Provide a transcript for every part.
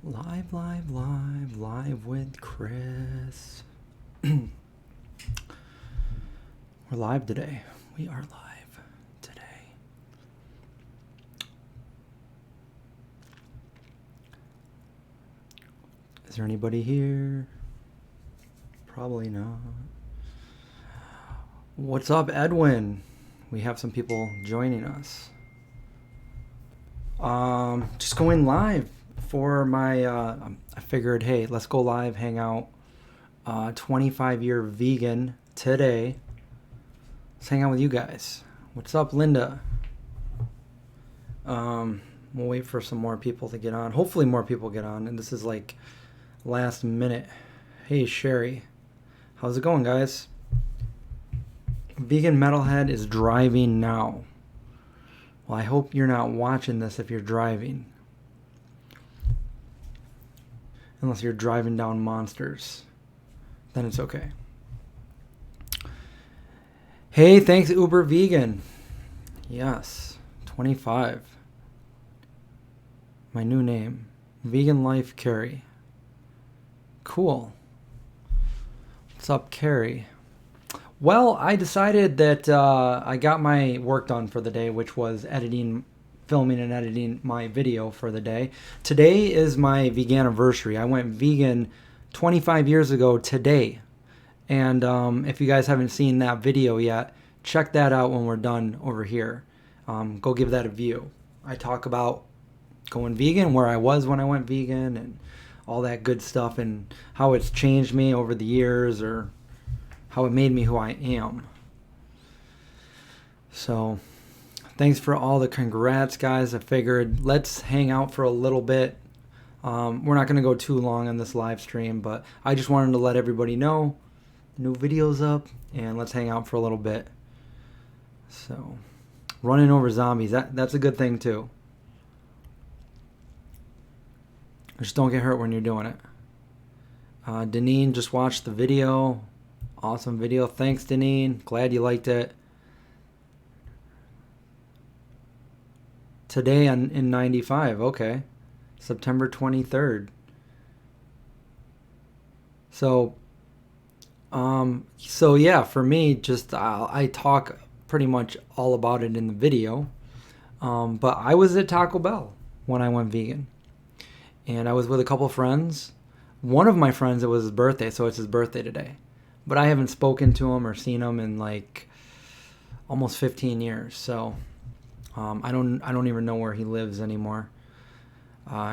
Live with Chris. We're live today. We are live today. Is there anybody here? Probably not. What's up, Edwin? We have some people joining us. Just going live for my, I figured, hey, let's go live, hang out. 25-year vegan today. Let's hang out with you guys. What's up, Linda? We'll wait for some more people to get on. Hopefully more people get on. And this is like last minute. Hey, Sherry. How's it going, guys? Vegan Metalhead is driving now. Well, I hope you're not watching this if you're driving. Unless you're driving down monsters. Then it's okay. Hey, thanks Uber Vegan. Yes, 25. My new name. Vegan Life Carrie. Cool. What's up, Carrie? Well, I decided that I got my work done for the day, which was filming and editing my video for the day. Today is my Veganiversary. I went vegan 25 years ago today. And if you guys haven't seen that video yet, check that out when we're done over here. Go give that a view. I talk about going vegan, where I was when I went vegan, and all that good stuff, and how it's changed me over the years, or how it made me who I am. So, thanks for all the congrats, guys. I figured let's hang out for a little bit. We're not going to go too long on this live stream, but I just wanted to let everybody know the new video's up, and let's hang out for a little bit. So, running over zombies, that's a good thing too. Just don't get hurt when you're doing it. Deneen just watched the video. Awesome video. Thanks, Deneen. Glad you liked it. Today in 95. Okay. September 23rd. So yeah, for me, just I talk pretty much all about it in the video. But I was at Taco Bell when I went vegan. And I was with a couple friends. One of my friends, it was his birthday, so it's his birthday today. But I haven't spoken to him or seen him in like almost 15 years. So I don't even know where he lives anymore.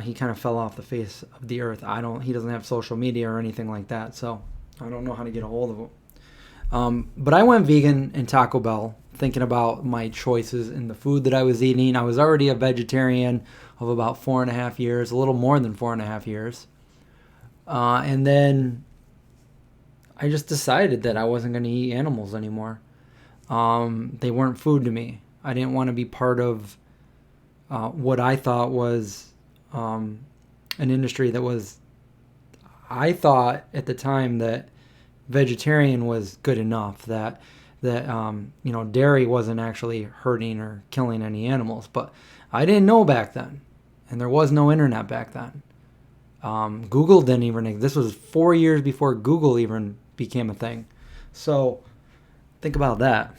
He kind of fell off the face of the earth. He doesn't have social media or anything like that. So I don't know how to get a hold of him. But I went vegan in Taco Bell, thinking about my choices in the food that I was eating. I was already a vegetarian of about 4.5 years, a little more than 4.5 years. And then I just decided that I wasn't going to eat animals anymore. They weren't food to me. I didn't want to be part of what I thought was an industry that was... I thought at the time that vegetarian was good enough, that dairy wasn't actually hurting or killing any animals. But I didn't know back then. And there was no internet back then. Google didn't even... This was 4 years before Google even became a thing. So think about that.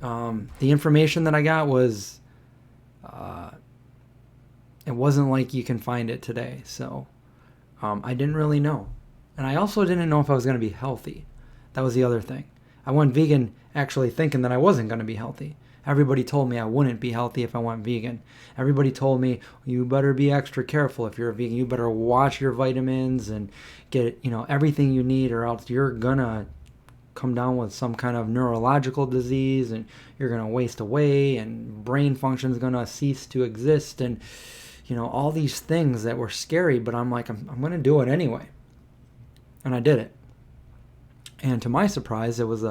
The information that I got was... it wasn't like you can find it today. So I didn't really know. And I also didn't know if I was going to be healthy. That was the other thing. I went vegan actually thinking that I wasn't going to be healthy. Everybody told me I wouldn't be healthy if I went vegan. Everybody told me, you better be extra careful if you're a vegan. You better watch your vitamins and get, everything you need, or else you're going to come down with some kind of neurological disease, and you're going to waste away, and brain function is going to cease to exist, and, all these things that were scary. But I'm like, I'm going to do it anyway. And I did it. And to my surprise, it was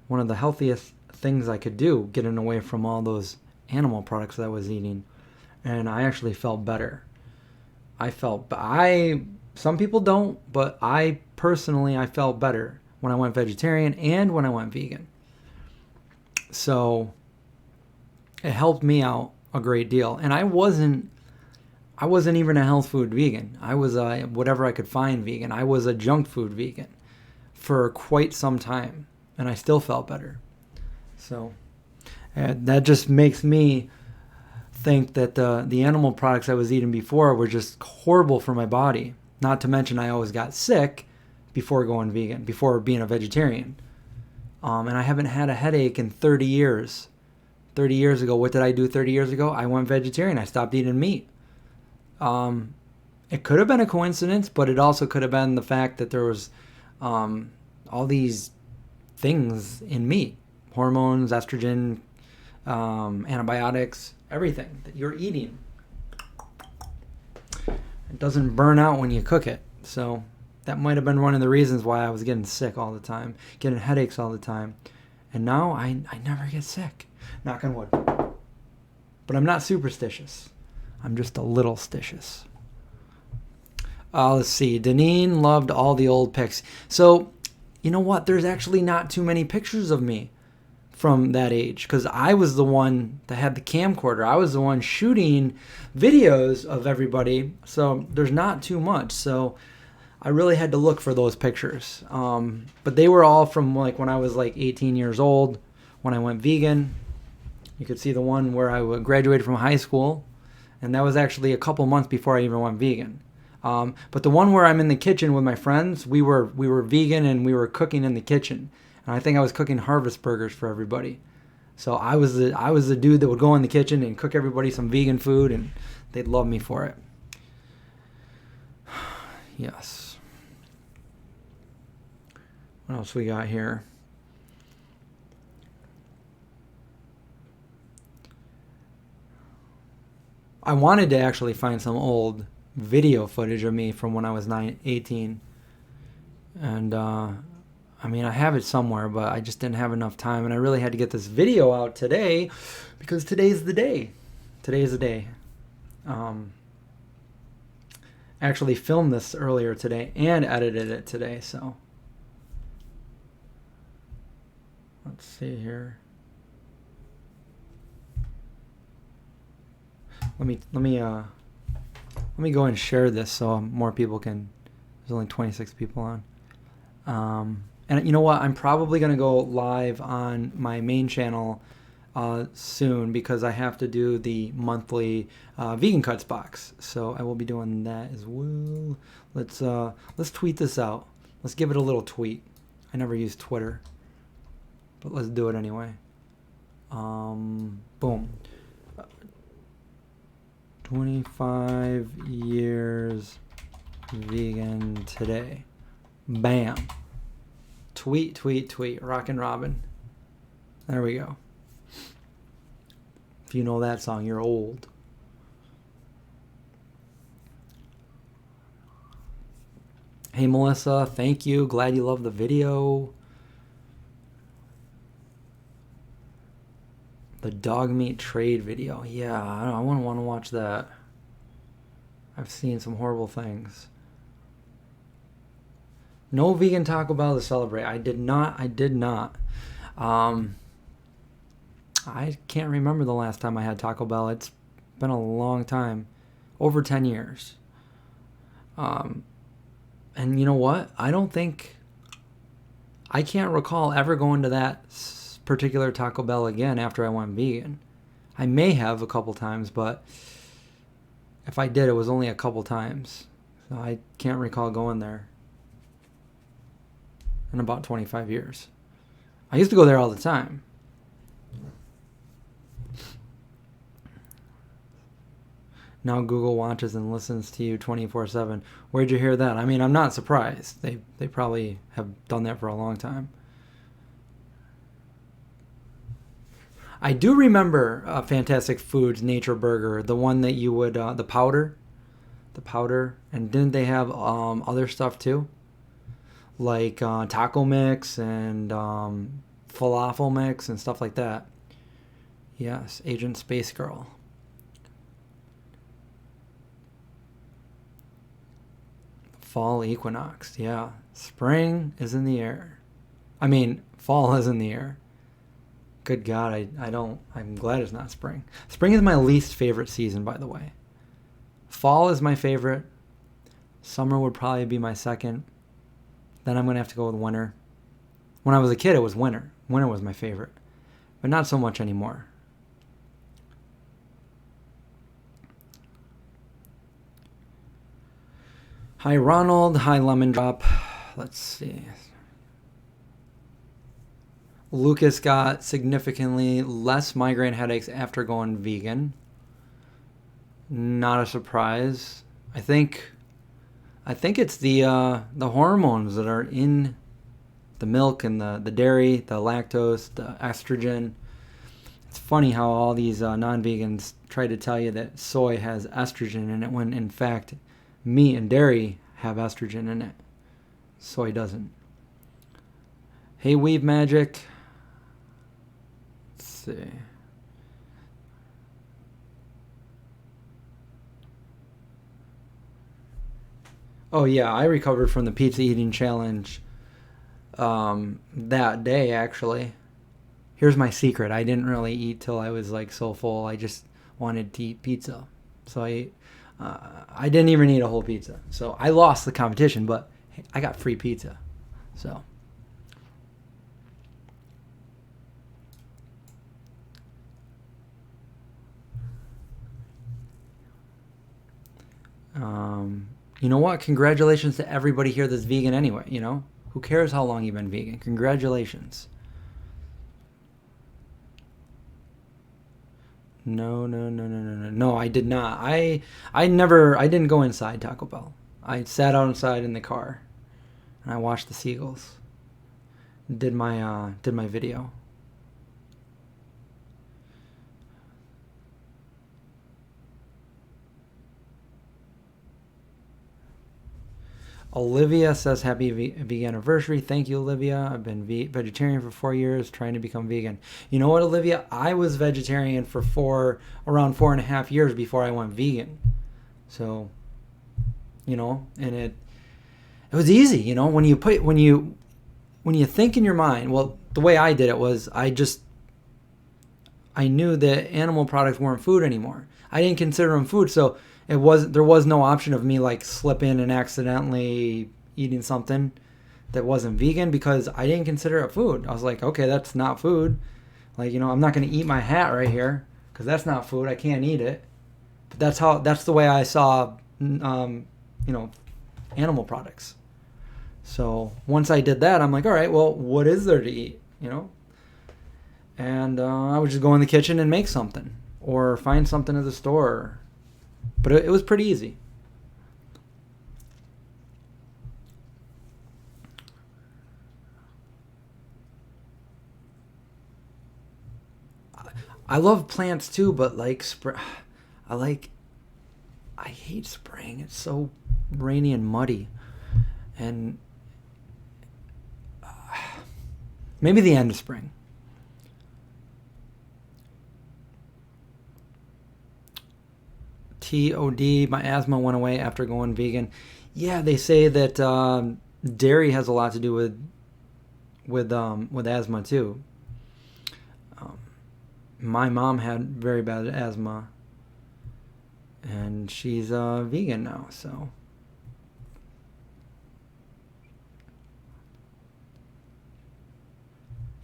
one of the healthiest things I could do, getting away from all those animal products that I was eating. And I actually felt better. Some people don't, but I felt better when I went vegetarian and when I went vegan. So it helped me out a great deal. And I wasn't I wasn't even a health food vegan. I was a whatever I could find vegan. I was a junk food vegan for quite some time, and I still felt better. So that just makes me think that the animal products I was eating before were just horrible for my body. Not to mention I always got sick before going vegan, before being a vegetarian. And I haven't had a headache in 30 years. 30 years ago, what did I do 30 years ago? I went vegetarian. I stopped eating meat. It could have been a coincidence, but it also could have been the fact that there was all these things in meat. Hormones, estrogen, antibiotics, everything that you're eating. It doesn't burn out when you cook it. So that might have been one of the reasons why I was getting sick all the time, getting headaches all the time. And now I never get sick. Knock on wood. But I'm not superstitious. I'm just a little stitious. Let's see. Deneen loved all the old pics. So, you know what? There's actually not too many pictures of me from that age, because I was the one that had the camcorder. I was the one shooting videos of everybody. So there's not too much. So I really had to look for those pictures. But they were all from like when I was like 18 years old, when I went vegan. You could see the one where I graduated from high school, and that was actually a couple months before I even went vegan. But the one where I'm in the kitchen with my friends, we were vegan and we were cooking in the kitchen. And I think I was cooking harvest burgers for everybody. So I was the dude that would go in the kitchen and cook everybody some vegan food, and they'd love me for it. Yes. What else we got here? I wanted to actually find some old video footage of me from when I was 18. And, I mean, I have it somewhere, but I just didn't have enough time. And I really had to get this video out today because today's the day. Today's the day. Actually filmed this earlier today and edited it today, so. Let's see here. Let me go and share this so more people can. There's only 26 people on. And you know what? I'm probably gonna go live on my main channel soon because I have to do the monthly vegan cuts box. So I will be doing that as well. Let's tweet this out. Let's give it a little tweet. I never use Twitter, but let's do it anyway. Boom. 25 years vegan today. Bam. Tweet, tweet, tweet. Rockin' Robin. There we go. If you know that song, you're old. Hey, Melissa. Thank you. Glad you love the video. The dog meat trade video. Yeah, I wouldn't want to watch that. I've seen some horrible things. No vegan Taco Bell to celebrate. I did not. I can't remember the last time I had Taco Bell. It's been a long time. Over 10 years. And you know what? I can't recall ever going to that particular Taco Bell again after I went vegan. I may have a couple times, but if I did, it was only a couple times. So I can't recall going there in about 25 years. I used to go there all the time. Now Google watches and listens to you 24/7. Where'd you hear that? I mean, I'm not surprised. They probably have done that for a long time. I do remember Fantastic Foods Nature Burger, the one that you would, the powder, and didn't they have other stuff too? Like taco mix and falafel mix and stuff like that. Yes, Agent Space Girl. Fall equinox, yeah. Spring is in the air. I mean, fall is in the air. Good God, I'm glad it's not spring. Spring is my least favorite season, by the way. Fall is my favorite. Summer would probably be my second. Then I'm going to have to go with winter. When I was a kid, it was winter. Winter was my favorite. But not so much anymore. Hi, Ronald. Hi, Lemon Drop. Let's see. Lucas got significantly less migraine headaches after going vegan. Not a surprise. I think it's the hormones that are in the milk and the dairy, the lactose, the estrogen. It's funny how all these non-vegans try to tell you that soy has estrogen in it when in fact meat and dairy have estrogen in it. Soy doesn't. Hey, Weave Magic. Let's see. Oh yeah, I recovered from the pizza eating challenge that day, actually. Here's my secret. I didn't really eat till I was like so full. I just wanted to eat pizza. So I didn't even eat a whole pizza. So I lost the competition, but I got free pizza. So you know what? Congratulations to everybody here that's vegan anyway, you know? Who cares how long you've been vegan? Congratulations. No, I did not. I didn't go inside Taco Bell. I sat outside in the car and I watched the seagulls. Did my video. Olivia says happy Veganiversary. Thank you, Olivia. I've been vegetarian for 4 years, trying to become vegan. You know what, Olivia? I was vegetarian for around 4.5 years before I went vegan. So, you know, and it was easy. You know, when you think in your mind. Well, the way I did it was I knew that animal products weren't food anymore. I didn't consider them food, so there was no option of me like slipping and accidentally eating something that wasn't vegan because I didn't consider it food. I was like, okay, that's not food. Like, you know, I'm not going to eat my hat right here because that's not food. I can't eat it. But that's the way I saw, you know, animal products. So once I did that, I'm like, all right, well, what is there to eat? You know, and I would just go in the kitchen and make something or find something at the store. But it was pretty easy. I love plants too, but like I hate spring. It's so rainy and muddy. And maybe the end of spring. TOD, my asthma went away after going vegan. Yeah, they say that dairy has a lot to do with asthma too. My mom had very bad asthma, and she's vegan now. So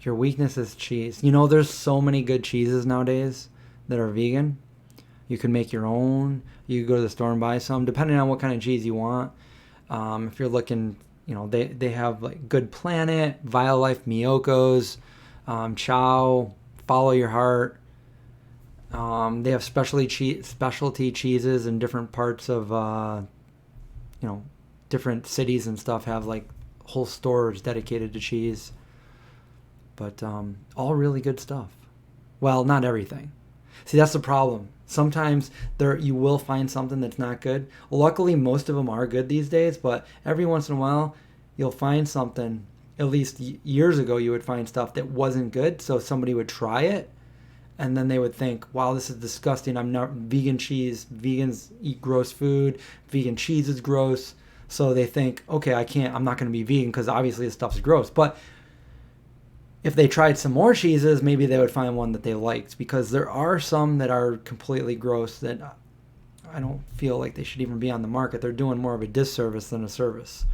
your weakness is cheese. You know, there's so many good cheeses nowadays that are vegan. You can make your own. You can go to the store and buy some, depending on what kind of cheese you want. If you're looking, you know, they have like Good Planet, Violife Miyoko's, Chow, Follow Your Heart. They have specialty cheeses in different parts of, you know, different cities and stuff have like whole stores dedicated to cheese. But all really good stuff. Well, not everything. See, that's the problem. Sometimes you will find something that's not good. Luckily, most of them are good these days, but every once in a while, you'll find something. At least years ago, you would find stuff that wasn't good, so somebody would try it, and then they would think, wow, this is disgusting. I'm not vegan cheese. Vegans eat gross food. Vegan cheese is gross. So they think, okay, I'm not going to be vegan because obviously this stuff's gross. But if they tried some more cheeses, maybe they would find one that they liked, because there are some that are completely gross that I don't feel like they should even be on the market. They're doing more of a disservice than a service.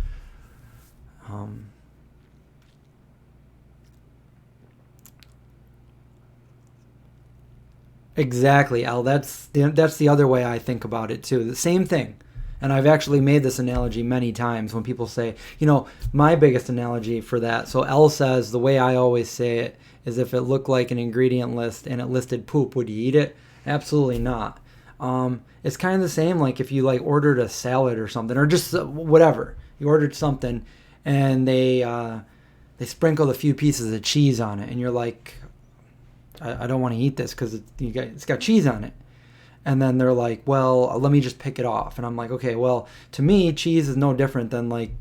Exactly, Al. That's the other way I think about it too. The same thing. And I've actually made this analogy many times when people say, my biggest analogy for that. So L says, the way I always say it is, if it looked like an ingredient list and it listed poop, would you eat it? Absolutely not. It's kind of the same like if you like ordered a salad or something, or just whatever. You ordered something and they sprinkled a few pieces of cheese on it, and you're like, I don't want to eat this because it's got cheese on it. And then they're like, well, let me just pick it off. And I'm like, okay, well, to me, cheese is no different than like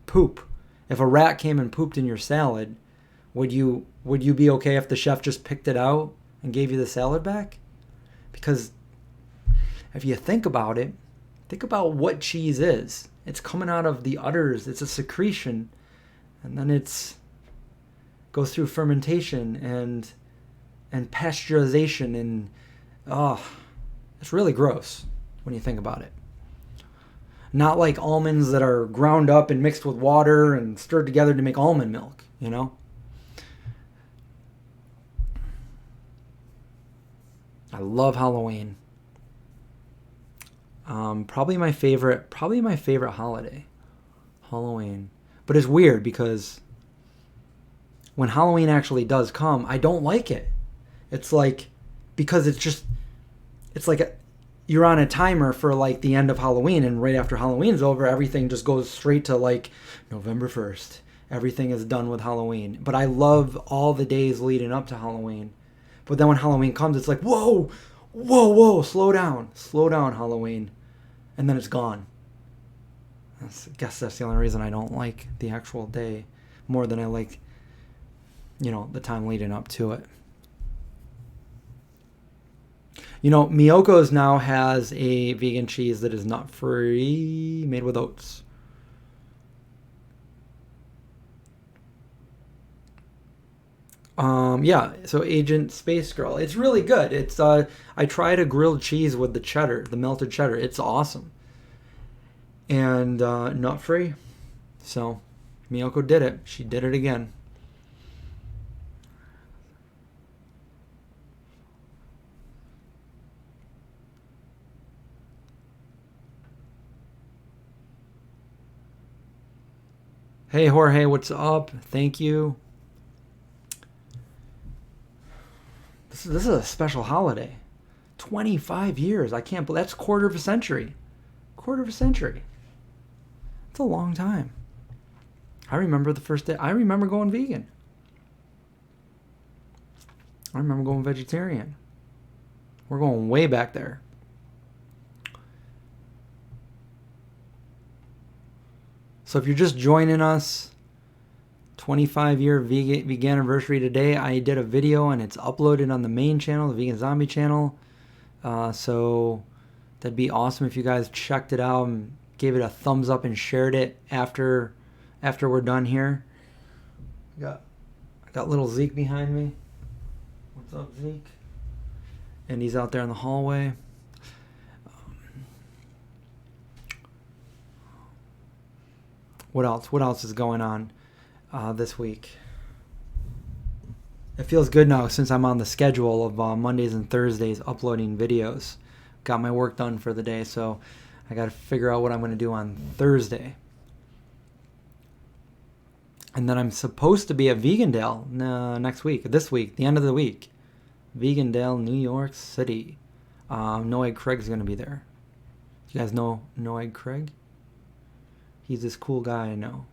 poop. If a rat came and pooped in your salad, would you be okay if the chef just picked it out and gave you the salad back? Because if you think about it, think about what cheese is. It's coming out of the udders. It's a secretion. And then goes through fermentation and pasteurization, and it's really gross when you think about it. Not like almonds that are ground up and mixed with water and stirred together to make almond milk, I love Halloween. Probably my favorite holiday, Halloween. But it's weird because when Halloween actually does come, I don't like it. It's like, because it's like you're on a timer for like the end of Halloween, and right after Halloween's over, everything just goes straight to like November 1st. Everything is done with Halloween. But I love all the days leading up to Halloween. But then when Halloween comes, it's like, whoa, slow down, Halloween. And then it's gone. I guess that's the only reason I don't like the actual day more than I like, the time leading up to it. Miyoko's now has a vegan cheese that is nut-free, made with oats. Yeah, so Agent Space Girl. It's really good. It's I tried a grilled cheese with the cheddar, the melted cheddar. It's awesome. And nut-free. So Miyoko did it. She did it again. Hey Jorge, what's up? Thank you. This is a special holiday. 25 years. I can't believe that's quarter of a century. It's a long time. I remember the first day. I remember going vegan. I remember going vegetarian. We're going way back there. So if you're just joining us, 25-year Veganiversary today, I did a video and it's uploaded on the main channel, the Vegan Zombie channel. So that'd be awesome if you guys checked it out and gave it a thumbs up and shared it after we're done here. I got little Zeke behind me. What's up, Zeke? And he's out there in the hallway. What else is going on this week? It feels good now since I'm on the schedule of Mondays and Thursdays uploading videos. Got my work done for the day, so I got to figure out what I'm going to do on Thursday. And then I'm supposed to be at Vegandale next week, this week, the end of the week. Vegandale, New York City. No Egg Craig's going to be there. You guys know No Egg Craig? He's this cool guy I know.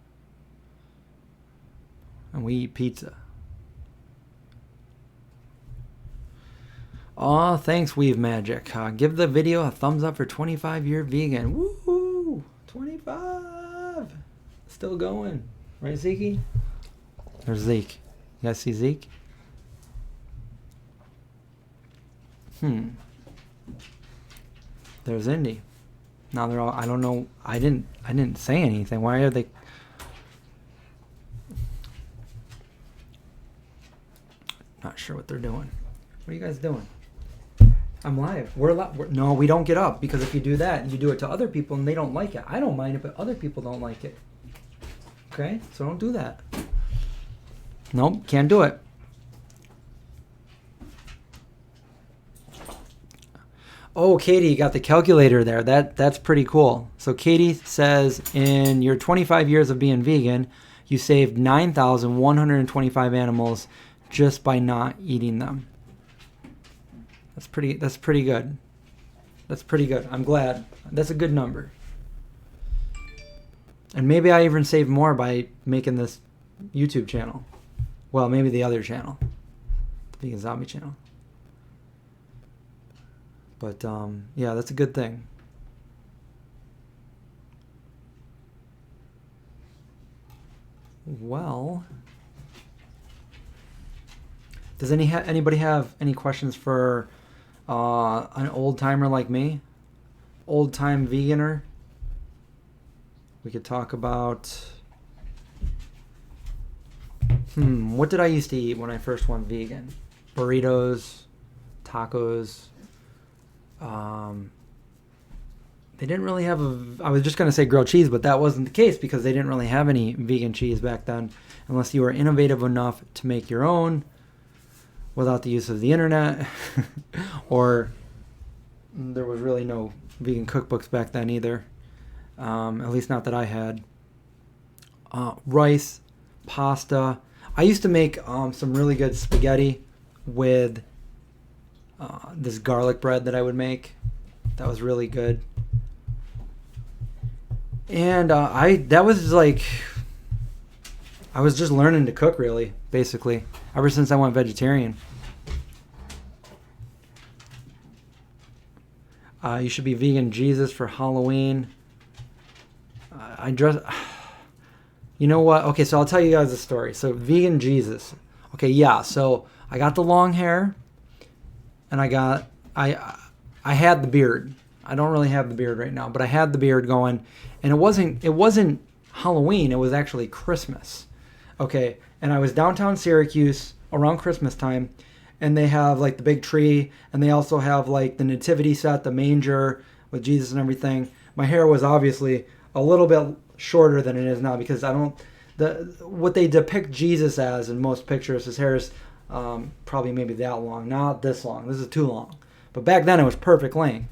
And we eat pizza. Aw, thanks, Weave Magic. Give the video a thumbs up for 25-year vegan. Woohoo! 25! Still going. Right, Zeke? There's Zeke. You guys see Zeke? There's Indy. Now they're all, I don't know, I didn't say anything. Why are they? Not sure what they're doing. What are you guys doing? I'm live. No, we don't get up, because if you do that, you do it to other people and they don't like it. I don't mind it, but other people don't like it. Okay? So don't do that. Nope, can't do it. Oh, Katie, you got the calculator there. That's pretty cool. So Katie says, in your 25 years of being vegan, you saved 9,125 animals just by not eating them. That's pretty good. That's pretty good. I'm glad. That's a good number. And maybe I even saved more by making this YouTube channel. Well, maybe the other channel, the Vegan Zombie channel. But yeah, that's a good thing. Well, does anybody have any questions for an old timer like me? Old time veganer? We could talk about what did I used to eat when I first went vegan? Burritos, tacos. They didn't really have I was just going to say grilled cheese, but that wasn't the case because they didn't really have any vegan cheese back then, unless you were innovative enough to make your own without the use of the internet, or there was really no vegan cookbooks back then either, at least not that I had. Rice, pasta. I used to make some really good spaghetti with this garlic bread that I would make. That was really good. And that was like, I was just learning to cook, really, basically, ever since I went vegetarian. You should be vegan Jesus for Halloween. You know what? Okay, so I'll tell you guys a story. So vegan Jesus. Okay, yeah. So I got the long hair, and I had the beard. I don't really have the beard right now, but I had the beard going, and it wasn't Halloween. It was actually Christmas. Okay, and I was downtown Syracuse around Christmas time, and they have like the big tree, and they also have like the nativity set, the manger with Jesus and everything. My hair was obviously a little bit shorter than it is now, because what they depict Jesus as in most pictures, his hair is probably maybe that long, not this long. This is too long. But back then it was perfect length.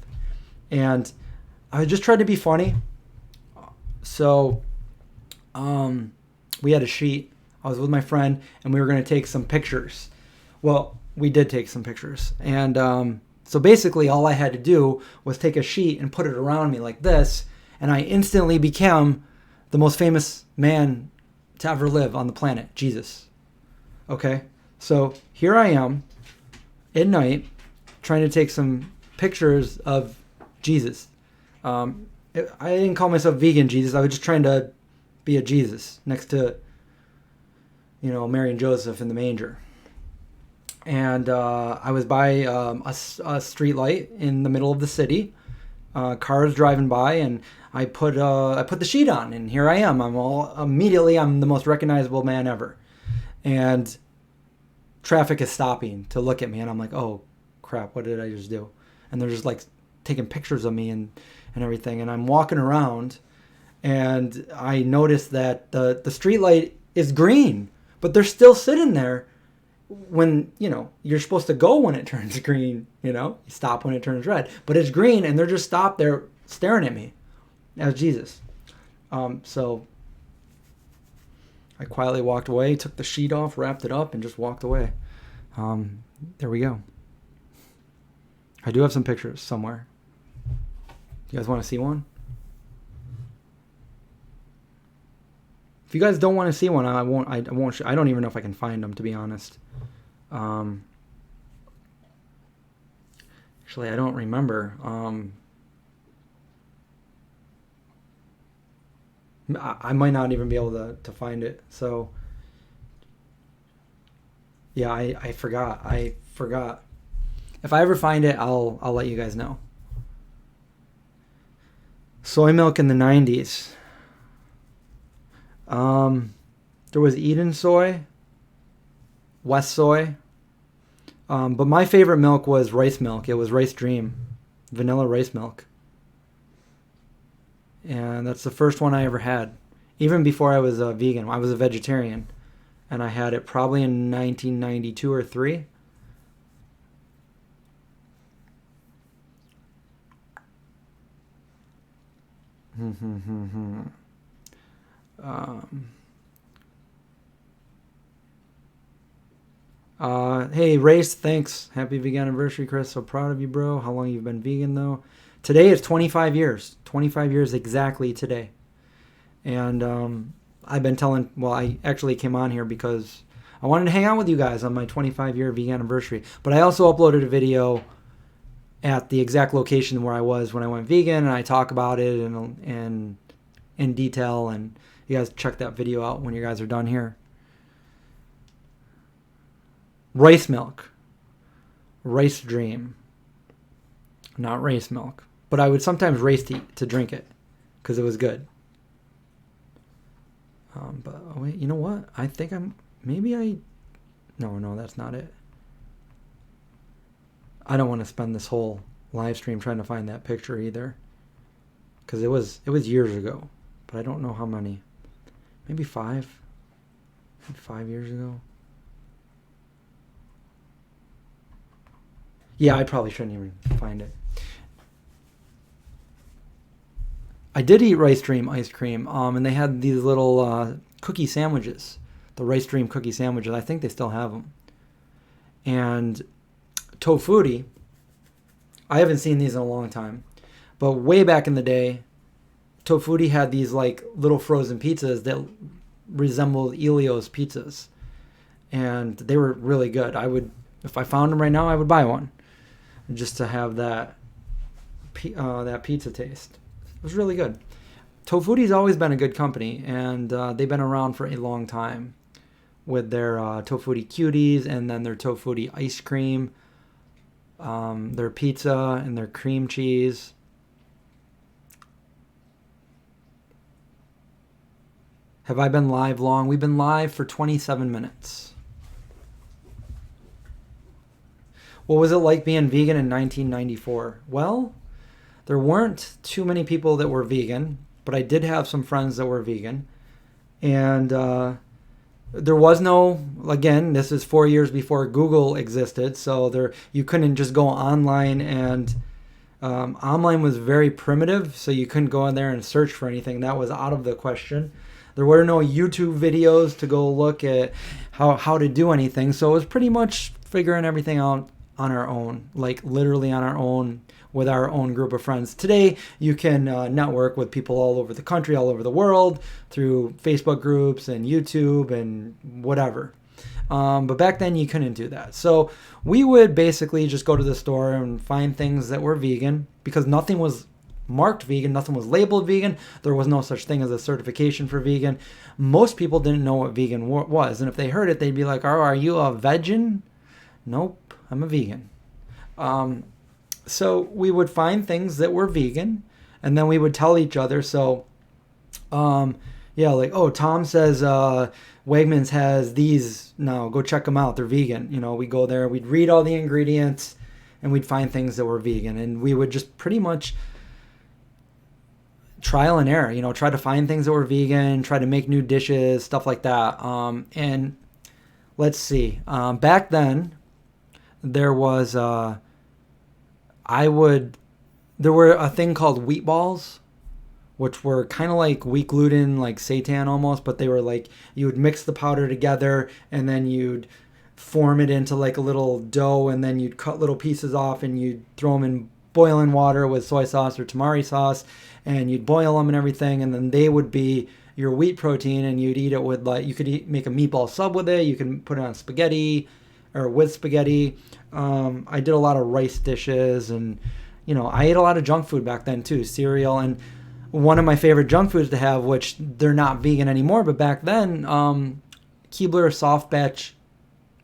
And I just tried to be funny. So we had a sheet. I was with my friend, and we were going to take some pictures. Well, we did take some pictures. And so basically all I had to do was take a sheet and put it around me like this, and I instantly became the most famous man to ever live on the planet, Jesus. Okay? So here I am at night trying to take some pictures of Jesus. I didn't call myself vegan Jesus. I was just trying to be a Jesus next to, Mary and Joseph in the manger. And I was by a street light in the middle of the city. Cars driving by, and I put the sheet on, and here I am. I'm the most recognizable man ever. And traffic is stopping to look at me, and I'm like, oh crap, what did I just do? And they're just like taking pictures of me and everything. And I'm walking around, and I noticed that the street light is green, but they're still sitting there when, you're supposed to go when it turns green, you stop when it turns red, but it's green, and they're just stopped there staring at me as Jesus. So I quietly walked away, took the sheet off, wrapped it up, and just walked away. There we go. I do have some pictures somewhere. You guys want to see one? If you guys don't want to see one, I won't. I don't even know if I can find them, to be honest. Actually, I don't remember. I might not even be able to find it. So, yeah, I forgot. If I ever find it, I'll let you guys know. Soy Milk in the 90s. There was Eden Soy, West Soy, But my favorite milk was rice milk. It was Rice Dream, vanilla rice milk. And that's the first one I ever had. Even before I was a vegan, I was a vegetarian. And I had it probably in 1992 or 3. Hey, Race, thanks. Happy Veganiversary, Chris. So proud of you, bro. How long you've been vegan, though? Today is 25 years. 25 years exactly today. And I've been telling, well, I actually came on here because I wanted to hang out with you guys on my 25-year Veganiversary. But I also uploaded a video at the exact location where I was when I went vegan, and I talk about it and in detail, and you guys check that video out when you guys are done here. Rice milk. Rice Dream. Not race milk. But I would sometimes race to drink it because it was good. But oh wait, you know what? I think no, that's not it. I don't want to spend this whole live stream trying to find that picture either, because it was years ago, but I don't know how many. Maybe 5 years ago. Yeah, I probably shouldn't even find it. I did eat Rice Dream ice cream, and they had these little cookie sandwiches, the Rice Dream cookie sandwiches. I think they still have them. And Tofutti, I haven't seen these in a long time, but way back in the day, Tofutti had these like little frozen pizzas that resembled Elio's pizzas, and they were really good. I would, if I found them right now, I would buy one, just to have that pizza taste. It was really good. Tofutti's always been a good company, and they've been around for a long time with their Tofutti cuties, and then their Tofutti ice cream, their pizza, and their cream cheese. Have I been live long? We've been live for 27 minutes. What was it like being vegan in 1994? Well, there weren't too many people that were vegan, but I did have some friends that were vegan. And there was no, again, this is 4 years before Google existed, so you couldn't just go online, and online was very primitive, so you couldn't go in there and search for anything. That was out of the question. There were no YouTube videos to go look at how to do anything, so it was pretty much figuring everything out on our own, like literally on our own, with our own group of friends. Today, you can network with people all over the country, all over the world, through Facebook groups and YouTube and whatever. But back then, you couldn't do that. So we would basically just go to the store and find things that were vegan, because nothing was marked vegan, nothing was labeled vegan. There was no such thing as a certification for vegan. Most people didn't know what vegan was, and if they heard it, they'd be like, "Oh, are you a vegan?" Nope, I'm a vegan. So we would find things that were vegan, and then we would tell each other. So, yeah, like, oh, Tom says Wegmans has these. No, go check them out. They're vegan. You know, we go there, we'd read all the ingredients, and we'd find things that were vegan, and we would just pretty much trial and error. You know, try to find things that were vegan, try to make new dishes, stuff like that. And let's see. Back then, there was there were a thing called wheat balls, which were kind of like wheat gluten, like seitan almost, but they were like, you would mix the powder together, and then you'd form it into like a little dough, and then you'd cut little pieces off, and you'd throw them in boiling water with soy sauce or tamari sauce, and you'd boil them and everything, and then they would be your wheat protein, and you'd eat it with, like, you could make a meatball sub with it, you can put it on spaghetti or with spaghetti. I did a lot of rice dishes, and you know, I ate a lot of junk food back then too, cereal. And one of my favorite junk foods to have, which they're not vegan anymore, but back then, Keebler soft batch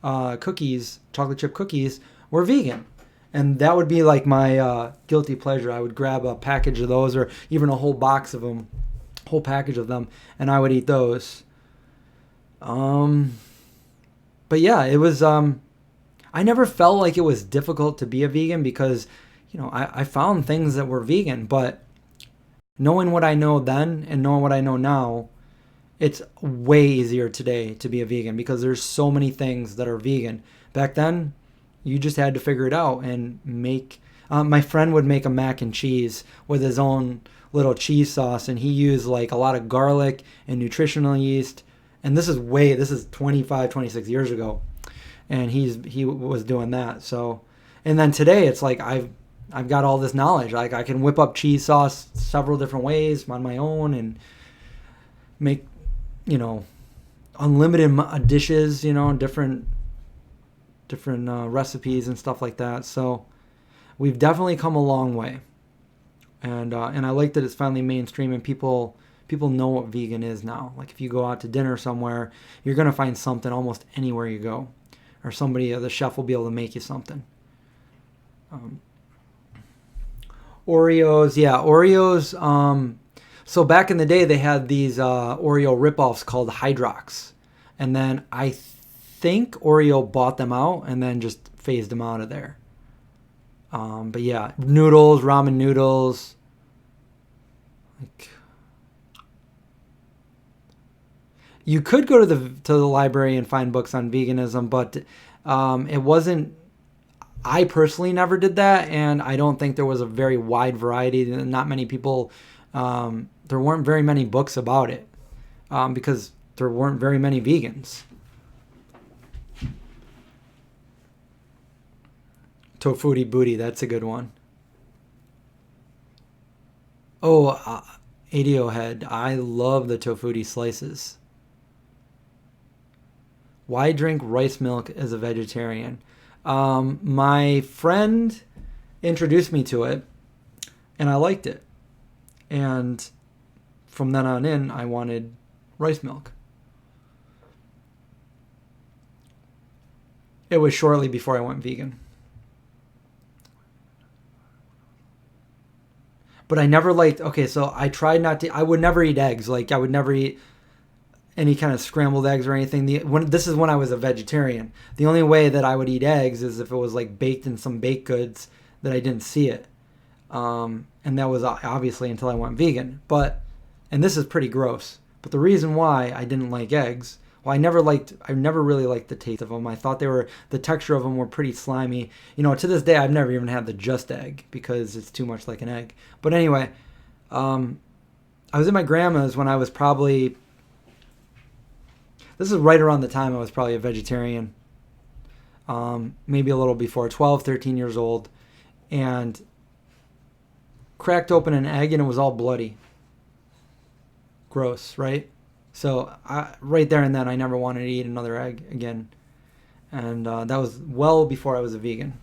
cookies, chocolate chip cookies, were vegan. And that would be like my guilty pleasure. I would grab a package of those, or even a whole box of them, whole package of them, and I would eat those. But yeah, it was, I never felt like it was difficult to be a vegan because, I found things that were vegan, but knowing what I know then and knowing what I know now, it's way easier today to be a vegan because there's so many things that are vegan. Back then, you just had to figure it out and make. My friend would make a mac and cheese with his own little cheese sauce, and he used like a lot of garlic and nutritional yeast. And this is 25, 26 years ago, and he was doing that. So, and then today it's like I've got all this knowledge. Like I can whip up cheese sauce several different ways on my own and make, unlimited dishes, different recipes and stuff like that. So we've definitely come a long way, and I like that it's finally mainstream and people know what vegan is now. Like if you go out to dinner somewhere, you're gonna find something almost anywhere you go, or the chef will be able to make you something. Oreos, yeah, Oreos. So back in the day, they had these Oreo ripoffs called Hydrox, and then I think Oreo bought them out and then just phased them out of there. But yeah, noodles, ramen noodles. Like, you could go to the library and find books on veganism, but it wasn't. I personally never did that, and I don't think there was a very wide variety. Not many people. There weren't very many books about it because there weren't very many vegans. Tofuti Booty, that's a good one. Oh, ADO Head, I love the tofuti slices. Why drink rice milk as a vegetarian? My friend introduced me to it, and I liked it. And from then on in, I wanted rice milk. It was shortly before I went vegan. But I never liked, okay, so I tried not to, I would never eat eggs. Like I would never eat any kind of scrambled eggs or anything. This is when I was a vegetarian. The only way that I would eat eggs is if it was like baked in some baked goods that I didn't see it. And that was obviously until I went vegan. And this is pretty gross. But the reason why I didn't like eggs, well, I never really liked the taste of them. I thought the texture of them were pretty slimy. To this day, I've never even had the just egg because it's too much like an egg. But anyway, I was at my grandma's when I was probably, this is right around the time I was probably a vegetarian. Maybe a little before, 12, 13 years old. And cracked open an egg and it was all bloody. Gross, right? So right there and then, I never wanted to eat another egg again. And that was well before I was a vegan.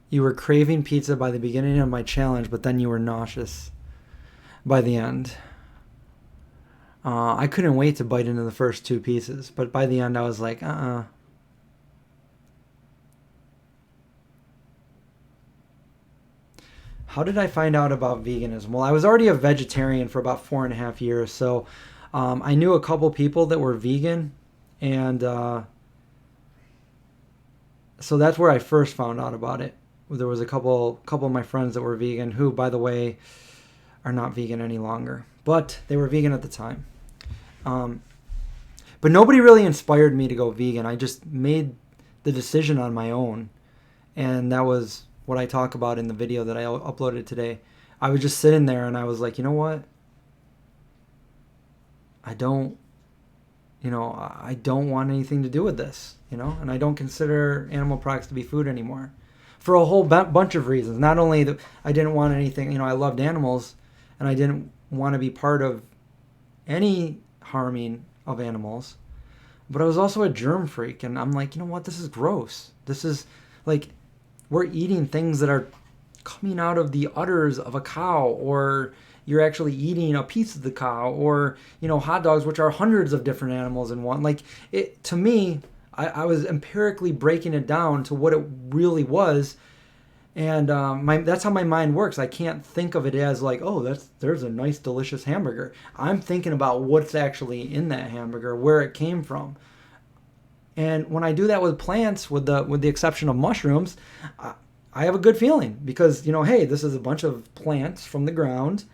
You were craving pizza by the beginning of my challenge, but then you were nauseous by the end. I couldn't wait to bite into the first two pieces, but by the end I was like, How did I find out about veganism? Well, I was already a vegetarian for about 4.5 years, so I knew a couple people that were vegan, and so that's where I first found out about it. There was a couple of my friends that were vegan, who, by the way, are not vegan any longer, but they were vegan at the time. But nobody really inspired me to go vegan. I just made the decision on my own, and that was what I talk about in the video that I uploaded today. I was just sitting there and I was like, you know what? I don't want anything to do with this, and I don't consider animal products to be food anymore. For a whole bunch of reasons. Not only that I didn't want anything, I loved animals, and I didn't want to be part of any harming of animals, but I was also a germ freak, and I'm like, you know what, this is gross. This is like, we're eating things that are coming out of the udders of a cow, or you're actually eating a piece of the cow, or hot dogs, which are hundreds of different animals in one. Like, it to me, I was empirically breaking it down to what it really was. And that's how my mind works. I can't think of it as like, oh, there's a nice, delicious hamburger. I'm thinking about what's actually in that hamburger, where it came from. And when I do that with plants, with the exception of mushrooms, I have a good feeling because, hey, this is a bunch of plants from the ground,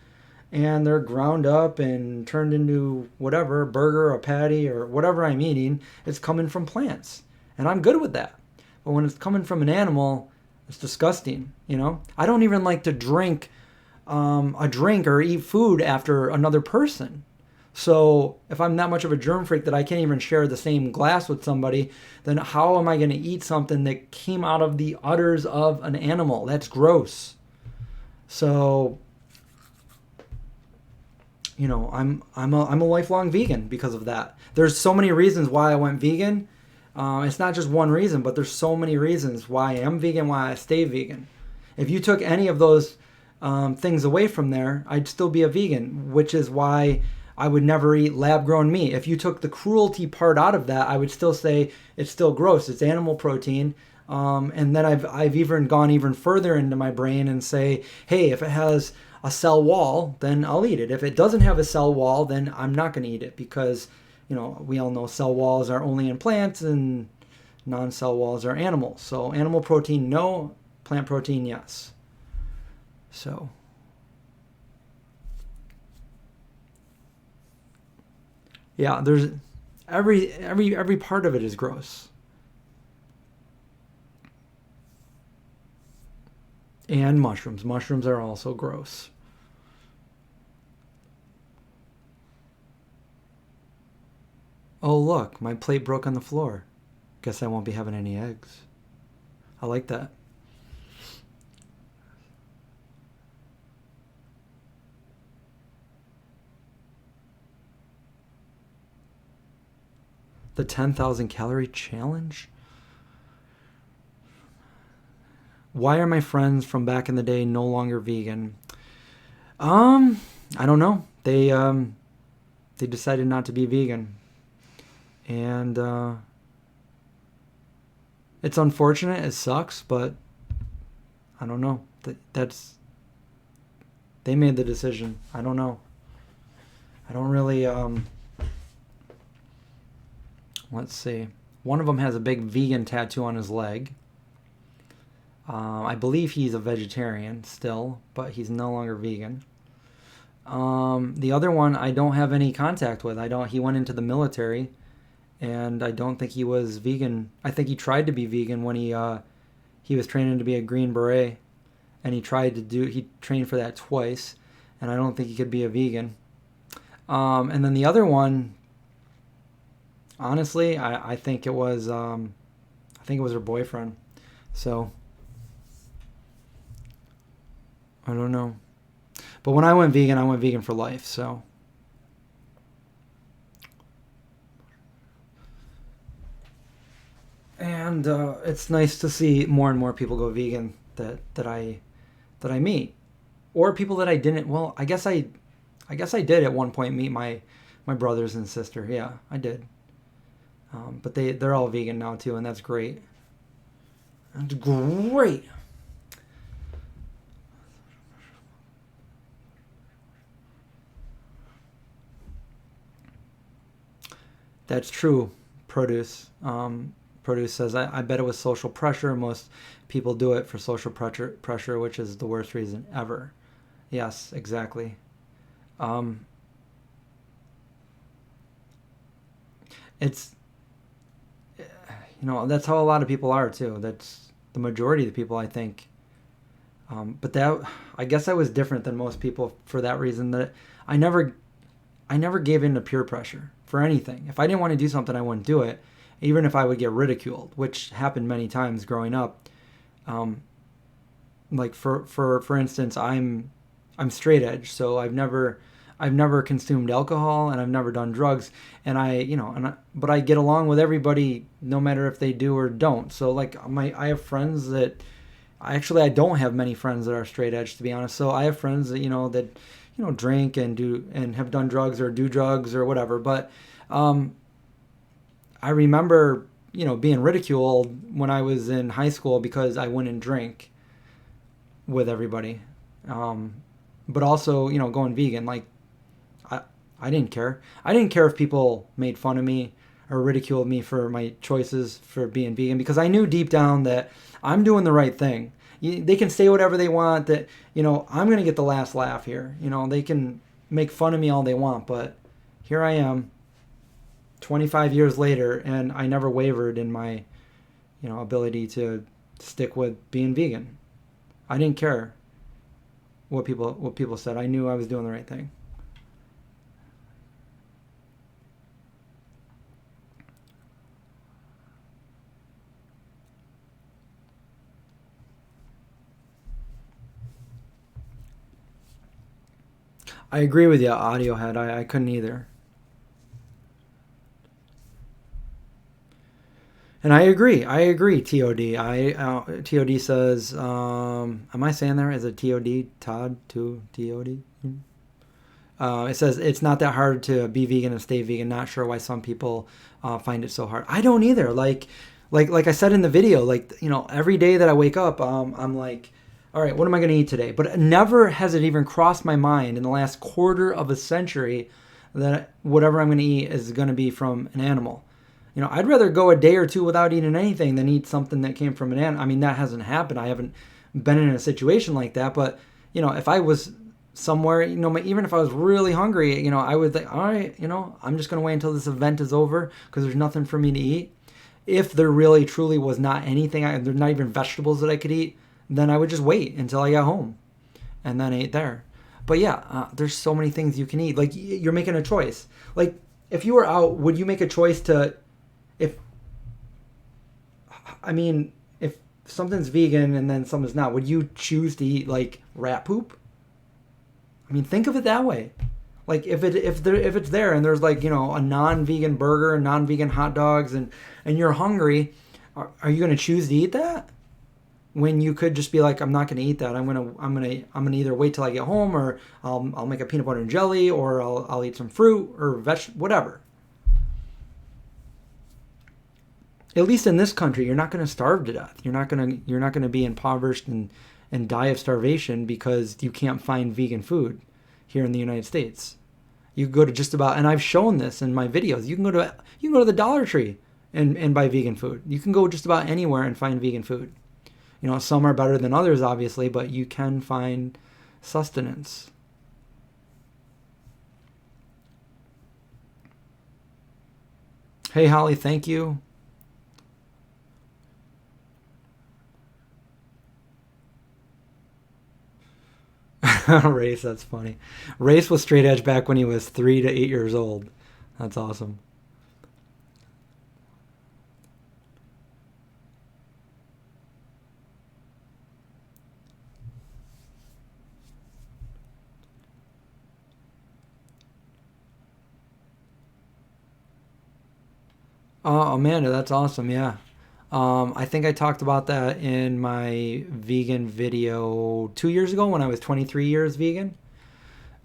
and they're ground up and turned into whatever, a burger, a patty, or whatever I'm eating. It's coming from plants, and I'm good with that. But when it's coming from an animal, it's disgusting. I don't even like to drink a drink or eat food after another person. So if I'm that much of a germ freak that I can't even share the same glass with somebody, then how am I going to eat something that came out of the udders of an animal? That's gross. So, I'm a lifelong vegan because of that. There's so many reasons why I went vegan. It's not just one reason, but there's so many reasons why I am vegan, why I stay vegan. If you took any of those things away from there, I'd still be a vegan, which is why I would never eat lab-grown meat. If you took the cruelty part out of that, I would still say it's still gross. It's animal protein. And then I've even gone even further into my brain and say, hey, if it has a cell wall, then I'll eat it. If it doesn't have a cell wall, then I'm not going to eat it because, we all know cell walls are only in plants and non-cell walls are animals. So animal protein, no. Plant protein, yes. So... yeah, there's every part of it is gross. And mushrooms. Mushrooms are also gross. Oh, look, my plate broke on the floor. Guess I won't be having any eggs. I like that. The 10,000 calorie challenge? Why are my friends from back in the day no longer vegan? I don't know. They decided not to be vegan. And it's unfortunate, it sucks, but I don't know. They made the decision. I don't know. I don't really let's see. One of them has a big vegan tattoo on his leg. I believe he's a vegetarian still, but he's no longer vegan. The other one I don't have any contact with. He went into the military, and I don't think he was vegan. I think he tried to be vegan when he was training to be a Green Beret, and he trained for that twice, and I don't think he could be a vegan. And then the other one, honestly, I think it was her boyfriend. So I don't know. But when I went vegan for life. So and it's nice to see more and more people go vegan that I meet, or people that I didn't. Well, I guess I did at one point meet my brothers and sister. Yeah, I did. But they're all vegan now too, and that's great. That's great. That's true. Produce. Produce says, I bet it was social pressure. Most people do it for social pressure, which is the worst reason ever. Yes, exactly. It's, that's how a lot of people are too. That's the majority of the people, I think. But I guess I was different than most people for that reason, that I never gave in to peer pressure for anything. If I didn't want to do something, I wouldn't do it, even if I would get ridiculed, which happened many times growing up. Like for instance, I'm straight edge, so I've never consumed alcohol, and I've never done drugs, and but I get along with everybody no matter if they do or don't. So like I have friends that I don't have many friends that are straight edge, to be honest. So I have friends that drink and have done drugs or do drugs or whatever. But I remember being ridiculed when I was in high school because I wouldn't drink with everybody. But also going vegan, like I didn't care. I didn't care if people made fun of me or ridiculed me for my choices for being vegan, because I knew deep down that I'm doing the right thing. They can say whatever they want, that I'm going to get the last laugh here. They can make fun of me all they want, but here I am 25 years later, and I never wavered in my ability to stick with being vegan. I didn't care what people said. I knew I was doing the right thing. I agree with you, Audiohead. I couldn't either. And I agree. TOD. TOD says, am I saying there? Is it TOD? Todd? TOD? It says, it's not that hard to be vegan and stay vegan. Not sure why some people find it so hard. I don't either. Like I said in the video, every day that I wake up, I'm like, all right, what am I going to eat today? But never has it even crossed my mind in the last quarter of a century that whatever I'm going to eat is going to be from an animal. I'd rather go a day or two without eating anything than eat something that came from an animal. I mean, that hasn't happened. I haven't been in a situation like that. But, if I was somewhere, even if I was really hungry, I would think, all right, I'm just going to wait until this event is over because there's nothing for me to eat. If there really, truly was not anything, there's not even vegetables that I could eat, then I would just wait until I got home and then ate there. But yeah, there's so many things you can eat. Like, you're making a choice. Like, if you were out, would you make a choice to... if something's vegan and then something's not, would you choose to eat like rat poop? I mean, think of it that way. Like if it's there and there's like, a non-vegan burger and non-vegan hot dogs and you're hungry, are you going to choose to eat that? When you could just be like, I'm not going to eat that. I'm going to either wait till I get home, or I'll make a peanut butter and jelly, or I'll eat some fruit or whatever. At least in this country, you're not going to starve to death. You're not going to be impoverished and die of starvation because you can't find vegan food here in the United States. You can go to just about, and I've shown this in my videos. You can go to the Dollar Tree and buy vegan food. You can go just about anywhere and find vegan food. Some are better than others, obviously, but you can find sustenance. Hey, Holly, thank you. Race, that's funny. Race was straight edge back when he was 3 to 8 years old. That's awesome. Oh, Amanda, that's awesome. Yeah. I think I talked about that in my vegan video 2 years ago when I was 23 years vegan.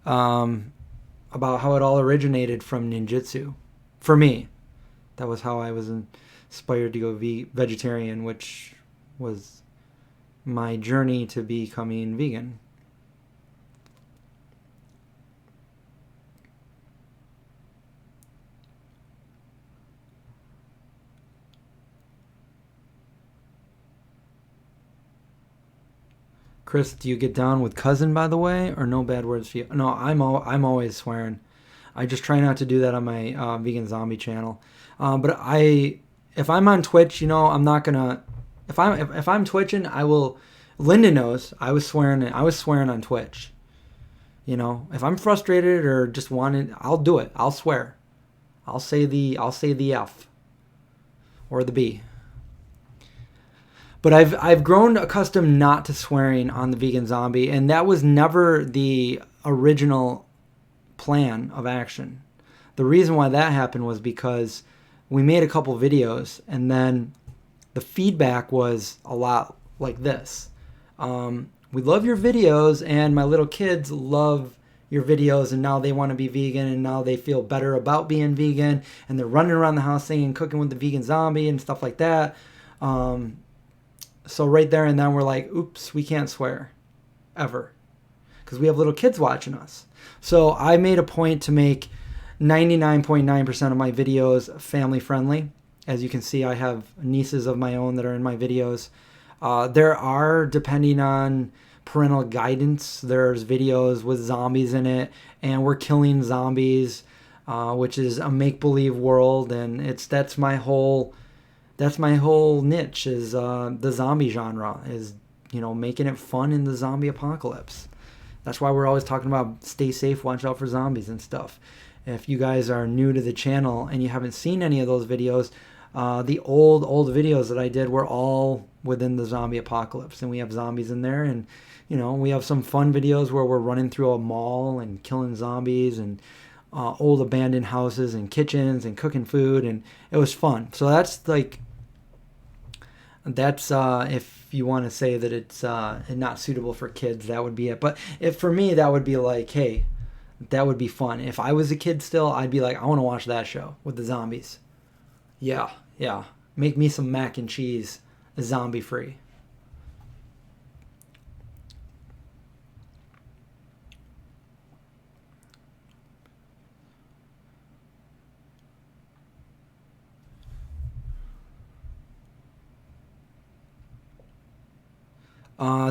About how it all originated from ninjutsu. For me, that was how I was inspired to go vegetarian, which was my journey to becoming vegan. Chris, do you get down with cousin, by the way, or no bad words for you? No, I'm always swearing. I just try not to do that on my Vegan Zombie channel. But if I'm on Twitch, I'm not gonna. If I'm twitching, I will. Linda knows I was swearing. I was swearing on Twitch. If I'm frustrated or just wanted, I'll do it. I'll swear. I'll say the F or the B. But I've grown accustomed not to swearing on the Vegan Zombie, and that was never the original plan of action. The reason why that happened was because we made a couple videos, and then the feedback was a lot like this. We love your videos, and my little kids love your videos, and now they want to be vegan, and now they feel better about being vegan, and they're running around the house singing Cooking with the Vegan Zombie and stuff like that. So right there and then we're like, oops, we can't swear ever, because we have little kids watching us. So I made a point to make 99.9% of my videos family friendly. As you can see, I have nieces of my own that are in my videos. There are, depending on parental guidance, there's videos with zombies in it, and we're killing zombies, which is a make-believe world, and that's my whole niche, is the zombie genre, is making it fun in the zombie apocalypse. That's why we're always talking about stay safe, watch out for zombies and stuff. If you guys are new to the channel and you haven't seen any of those videos, the old videos that I did were all within the zombie apocalypse, and we have zombies in there, and we have some fun videos where we're running through a mall and killing zombies, and old abandoned houses and kitchens and cooking food, and it was fun. So that's if you want to say that it's not suitable for kids, that would be it. But for me, that would be like, hey, that would be fun. If I was a kid still, I'd be like, I want to watch that show with the zombies. Yeah. Make me some mac and cheese, zombie free.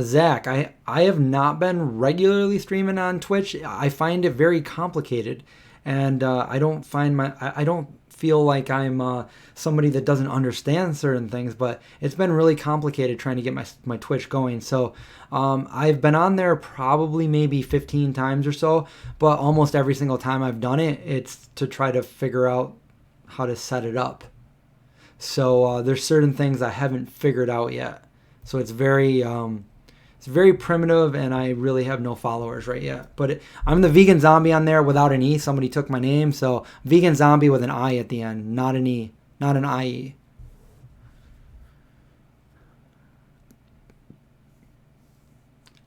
Zach, I have not been regularly streaming on Twitch. I find it very complicated, and I don't feel like I'm somebody that doesn't understand certain things, but it's been really complicated trying to get my Twitch going. So I've been on there probably maybe 15 times or so, but almost every single time I've done it, it's to try to figure out how to set it up. So there's certain things I haven't figured out yet. So it's very primitive, and I really have no followers right yet. But I'm the Vegan Zombie on there without an E. Somebody took my name, so Vegan Zombie with an I at the end, not an E, not an IE.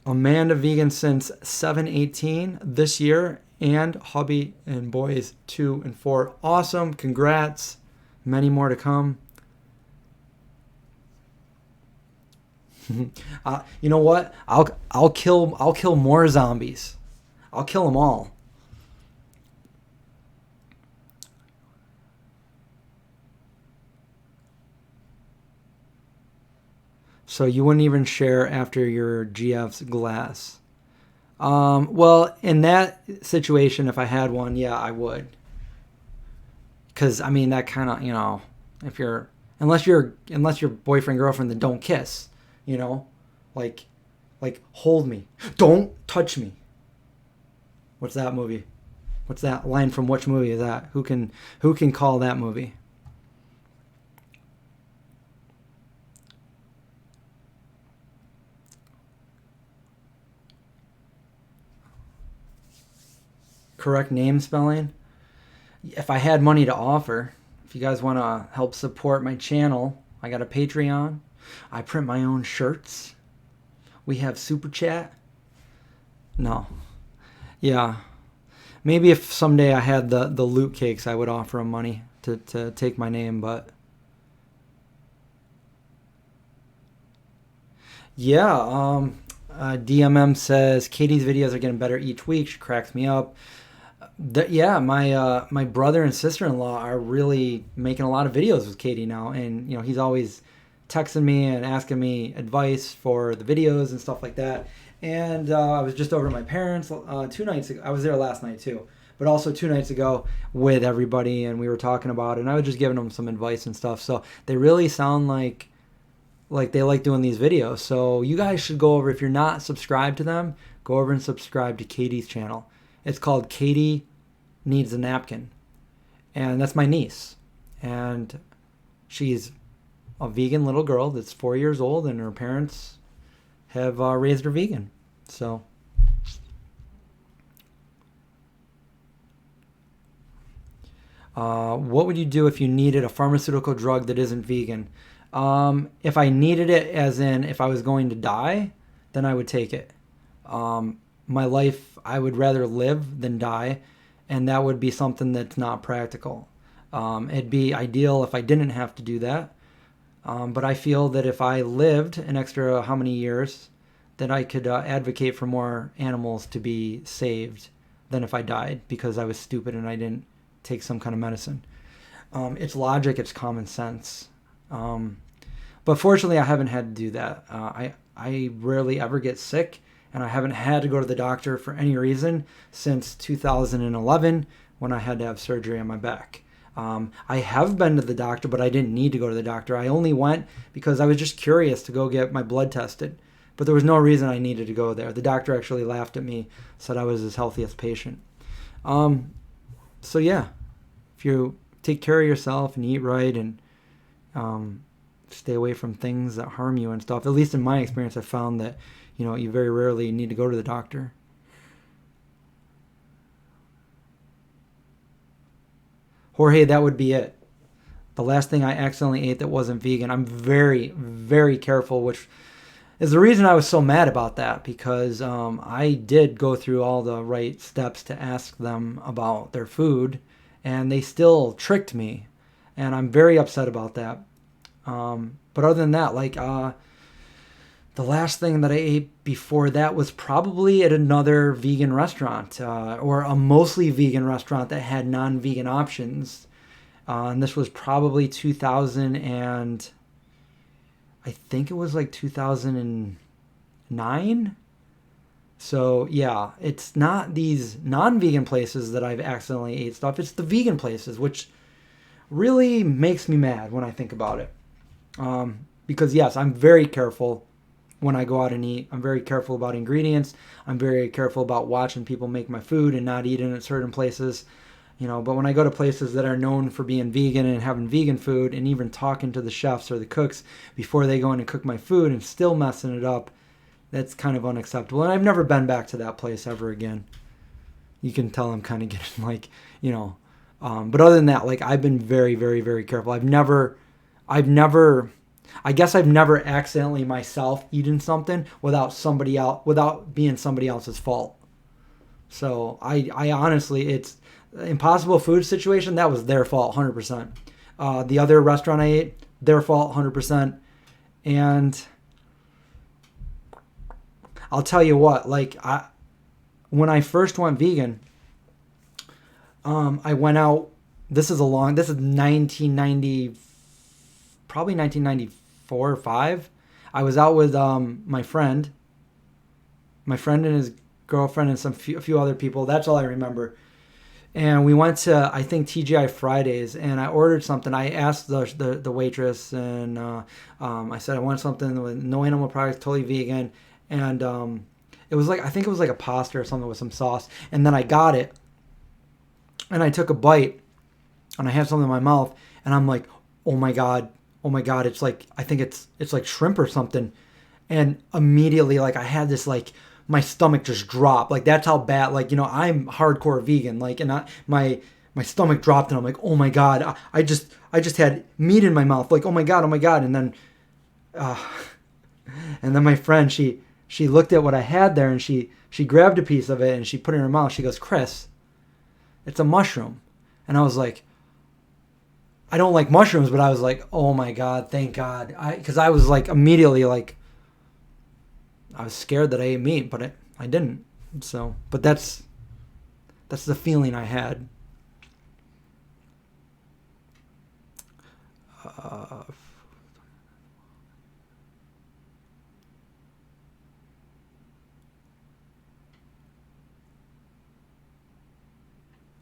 Amanda vegan since 7/18 this year, and hubby and boys 2 and 4. Awesome, congrats. Many more to come. You know what? I'll kill more zombies. I'll kill them all. So you wouldn't even share after your GF's glass. Well, in that situation, if I had one, yeah, I would. Because I mean, that kind of, if you're unless your boyfriend girlfriend, then don't kiss. Like hold me, don't touch me. What's that movie? What's that line from? Which movie is that? Who can call that movie? Correct name spelling. If I had money to offer, if you guys want to help support my channel, I got a Patreon. I print my own shirts. We have Super Chat. No. Yeah. Maybe if someday I had the loot cakes, I would offer them money to take my name, but yeah, DMM says Katie's videos are getting better each week. She cracks me up. Yeah, my brother and sister-in-law are really making a lot of videos with Katie now, and he's always texting me and asking me advice for the videos and stuff like that. And I was just over at my parents 2 nights ago. I was there last night too, but also 2 nights ago with everybody, and we were talking about it, and I was just giving them some advice and stuff. So they really sound like they like doing these videos. So you guys should go over, if you're not subscribed to them, go over and subscribe to Katie's channel. It's called Katie Needs a Napkin, and that's my niece, and she's a vegan little girl that's 4 years old, and her parents have raised her vegan. So what would you do if you needed a pharmaceutical drug that isn't vegan? If I needed it, as in if I was going to die, then I would take it. My life, I would rather live than die, and that would be something that's not practical. It'd be ideal if I didn't have to do that, but I feel that if I lived an extra how many years, that I could advocate for more animals to be saved than if I died because I was stupid and I didn't take some kind of medicine. It's logic, it's common sense. But fortunately, I haven't had to do that. I rarely ever get sick, and I haven't had to go to the doctor for any reason since 2011 when I had to have surgery on my back. I have been to the doctor, but I didn't need to go to the doctor. I only went because I was just curious to go get my blood tested. But there was no reason I needed to go there. The doctor actually laughed at me, said I was his healthiest patient. So yeah, if you take care of yourself and eat right and stay away from things that harm you and stuff, at least in my experience, I found that, you very rarely need to go to the doctor. Jorge, that would be it. The last thing I accidentally ate that wasn't vegan. I'm very, very careful, which is the reason I was so mad about that, because I did go through all the right steps to ask them about their food, and they still tricked me, and I'm very upset about that. But other than that, the last thing that I ate before that was probably at another vegan restaurant, or a mostly vegan restaurant that had non-vegan options. And this was probably 2000 and I think it was like 2009. So yeah, it's not these non-vegan places that I've accidentally ate stuff. It's the vegan places, which really makes me mad when I think about it. Because yes, I'm very careful when I go out and eat. I'm very careful about ingredients. I'm very careful about watching people make my food and not eating at certain places. But when I go to places that are known for being vegan and having vegan food, and even talking to the chefs or the cooks before they go in and cook my food and still messing it up, that's kind of unacceptable. And I've never been back to that place ever again. You can tell I'm kind of getting but other than that, I've been very, very, very careful. I guess I've never accidentally myself eaten something without being somebody else's fault. So I honestly, it's Impossible Food situation, that was their fault 100%. The other restaurant I ate, their fault 100%. And I'll tell you what, when I first went vegan, I went out, this is 1990, probably 1994 or 5. I was out with my friend and his girlfriend and a few other people. That's all I remember. And we went to, I think, TGI Fridays, and I ordered something. I asked the waitress, and I said I want something with no animal products, totally vegan. And it was I think it was like a pasta or something with some sauce. And then I got it, and I took a bite, and I had something in my mouth, and I'm like, oh my God, it's I think it's like shrimp or something. And immediately, I had this my stomach just dropped. That's how bad, I'm hardcore vegan, and my stomach dropped, and I'm like, oh my God, I just had meat in my mouth, oh my God. And then my friend, she looked at what I had there, and she grabbed a piece of it, and she put it in her mouth. She goes, Chris, it's a mushroom. And I was like, I don't like mushrooms, but I was like, oh my God, thank God. Because I was immediately I was scared that I ate meat, but I didn't. So, but that's the feeling I had.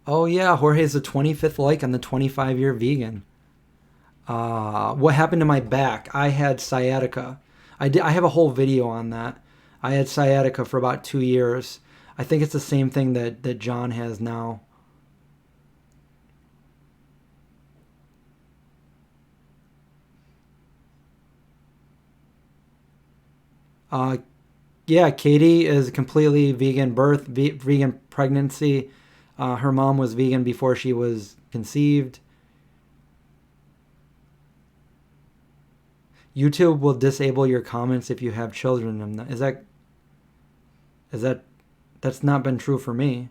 Oh yeah, Jorge's the 25th on the 25-year vegan. What happened to my back? I had sciatica. I have a whole video on that. I had sciatica for about 2 years. I think it's the same thing that John has now. Yeah, Katie is completely vegan vegan pregnancy. Her mom was vegan before she was conceived. YouTube will disable your comments if you have children. Is that Is that's not been true for me.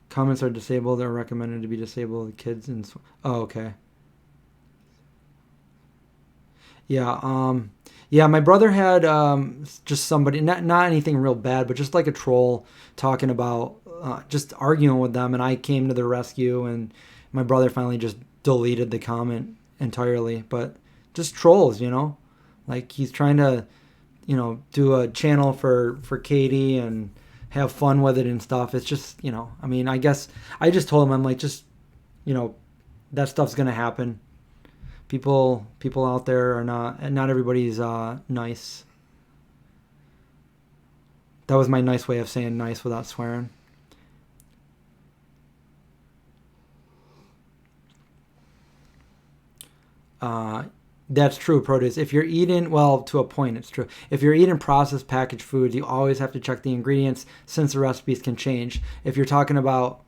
Comments are disabled or recommended to be disabled. Kids and oh, okay. Yeah, yeah. My brother had just somebody, not anything real bad, but just like a troll talking about just arguing with them, and I came to their rescue, and my brother finally just deleted the comment entirely. But just trolls, like he's trying to, do a channel for Katie and have fun with it and stuff. It's just, I mean, I guess I just told him, I'm like, just, you know, that stuff's gonna happen. People out there are not everybody's nice. That was my nice way of saying nice without swearing. That's true, produce. If you're eating, well, to a point, it's true. If you're eating processed packaged foods, you always have to check the ingredients since the recipes can change. If you're talking about,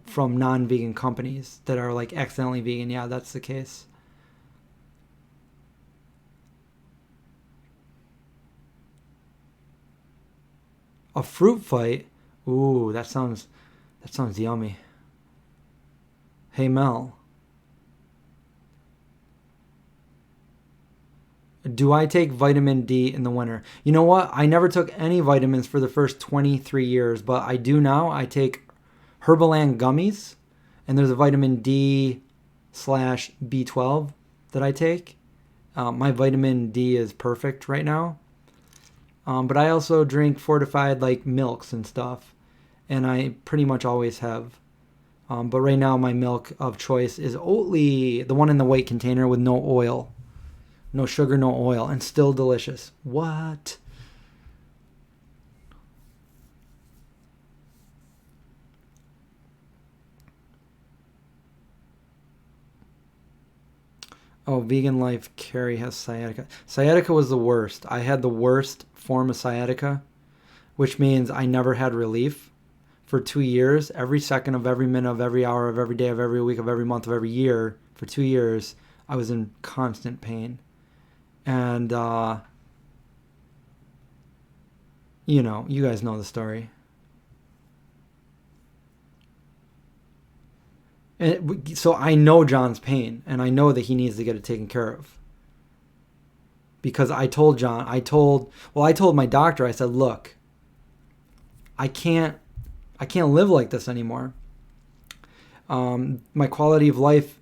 from non-vegan companies that are like accidentally vegan, yeah, that's the case. A fruit fight? Ooh, that sounds yummy. Hey Mel, do I take vitamin D in the winter? You know what? I never took any vitamins for the first 23 years, but I do now. I take Herbaland gummies, and there's a vitamin D slash B12 that I take. My vitamin D is perfect right now. But I also drink fortified like milks and stuff, and I pretty much always have. But right now my milk of choice is Oatly, the one in the white container with no oil. No sugar, no oil, and still delicious. What? Oh, vegan life, Carrie has sciatica. Sciatica was the worst. I had the worst form of sciatica, which means I never had relief for 2 years. Every second of every minute of every hour of every day of every week of every month of every year for 2 years, I was in constant pain. And, you guys know the story. So I know John's pain, and I know that he needs to get it taken care of. Because I told my doctor, I said, look, I can't live like this anymore. My quality of life,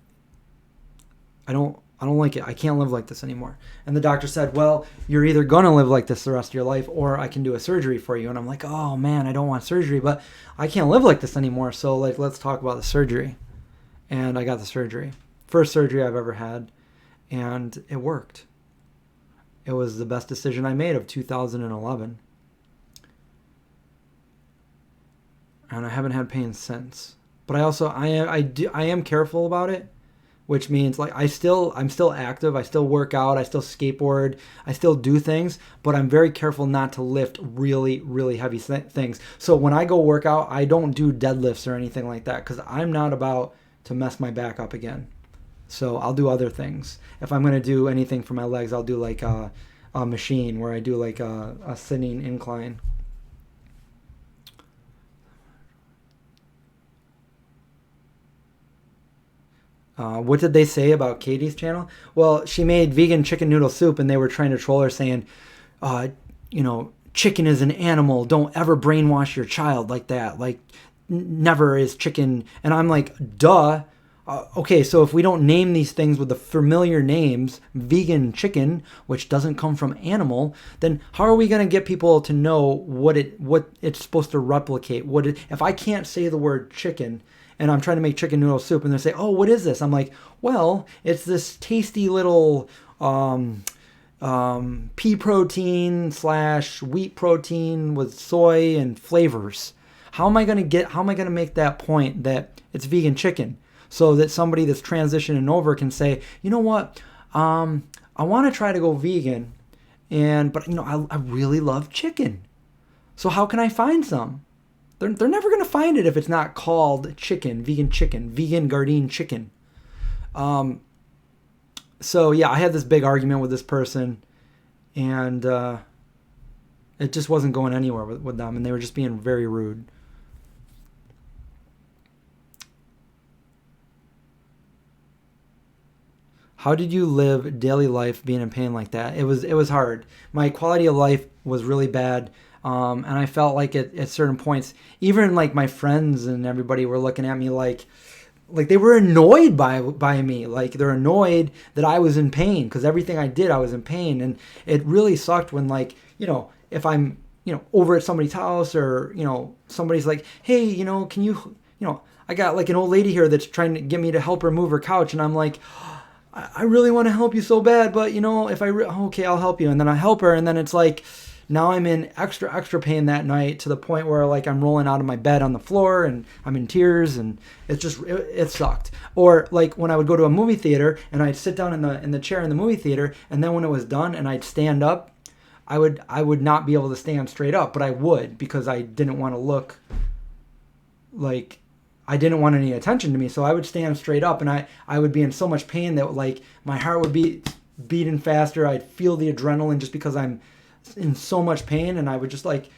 I don't like it. I can't live like this anymore. And the doctor said, well, you're either going to live like this the rest of your life, or I can do a surgery for you. And I'm like, oh man, I don't want surgery, but I can't live like this anymore. So let's talk about the surgery. And I got the surgery. First surgery I've ever had. And it worked. It was the best decision I made of 2011. And I haven't had pain since. But I am careful about it, which means like I'm still active, I still work out, I still skateboard, I still do things, but I'm very careful not to lift really, really heavy things. So when I go work out, I don't do deadlifts or anything like that because I'm not about to mess my back up again. So I'll do other things. If I'm going to do anything for my legs, I'll do like a machine where I do like a sitting incline. What did they say about Katie's channel? Well, she made vegan chicken noodle soup, and they were trying to troll her saying, chicken is an animal. Don't ever brainwash your child like that. Like, never is chicken. And I'm like, duh. Okay, so if we don't name these things with the familiar names, vegan chicken, which doesn't come from animal, then how are we going to get people to know what it's supposed to replicate? If I can't say the word chicken, and I'm trying to make chicken noodle soup, and they say, oh, what is this? I'm like, well, it's this tasty little pea protein / wheat protein with soy and flavors. How am I going to make that point that it's vegan chicken so that somebody that's transitioning over can say, you know what, I want to try to go vegan, but I really love chicken. So how can I find some? They're never going to find it if it's not called chicken, vegan Gardein chicken. So yeah, I had this big argument with this person, and it just wasn't going anywhere with them, and they were just being very rude. How did you live daily life being in pain like that? It was hard. My quality of life was really bad. And I felt like at certain points, even like my friends and everybody were looking at me like they were annoyed by me. Like they're annoyed that I was in pain because everything I did, I was in pain. And it really sucked when if I'm, over at somebody's house or, somebody's like, hey, can you, I got like an old lady here that's trying to get me to help her move her couch. And I'm like, I really want to help you so bad, but if okay, I'll help you. And then I help her. And then it's like, now I'm in extra pain that night to the point where like I'm rolling out of my bed on the floor and I'm in tears, and it sucked. Or like when I would go to a movie theater and I'd sit down in the chair in the movie theater, and then when it was done and I'd stand up, I would not be able to stand straight up, but I would, because I didn't want to look like I didn't want any attention to me. So I would stand straight up, and I would be in so much pain that like my heart would be beating faster. I'd feel the adrenaline just because I'm in so much pain, and I would just like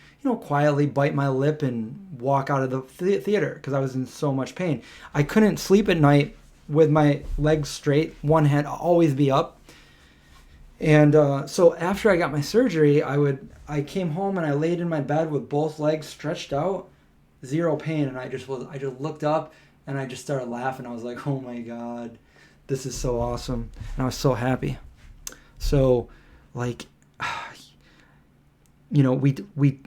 quietly bite my lip and walk out of the theater because I was in so much pain. I couldn't sleep at night with my legs straight, one head always be up. And so after I got my surgery, I came home and I laid in my bed with both legs stretched out, zero pain, and I just looked up and I just started laughing. I was like, oh my God, this is so awesome. And I was so happy. So like, we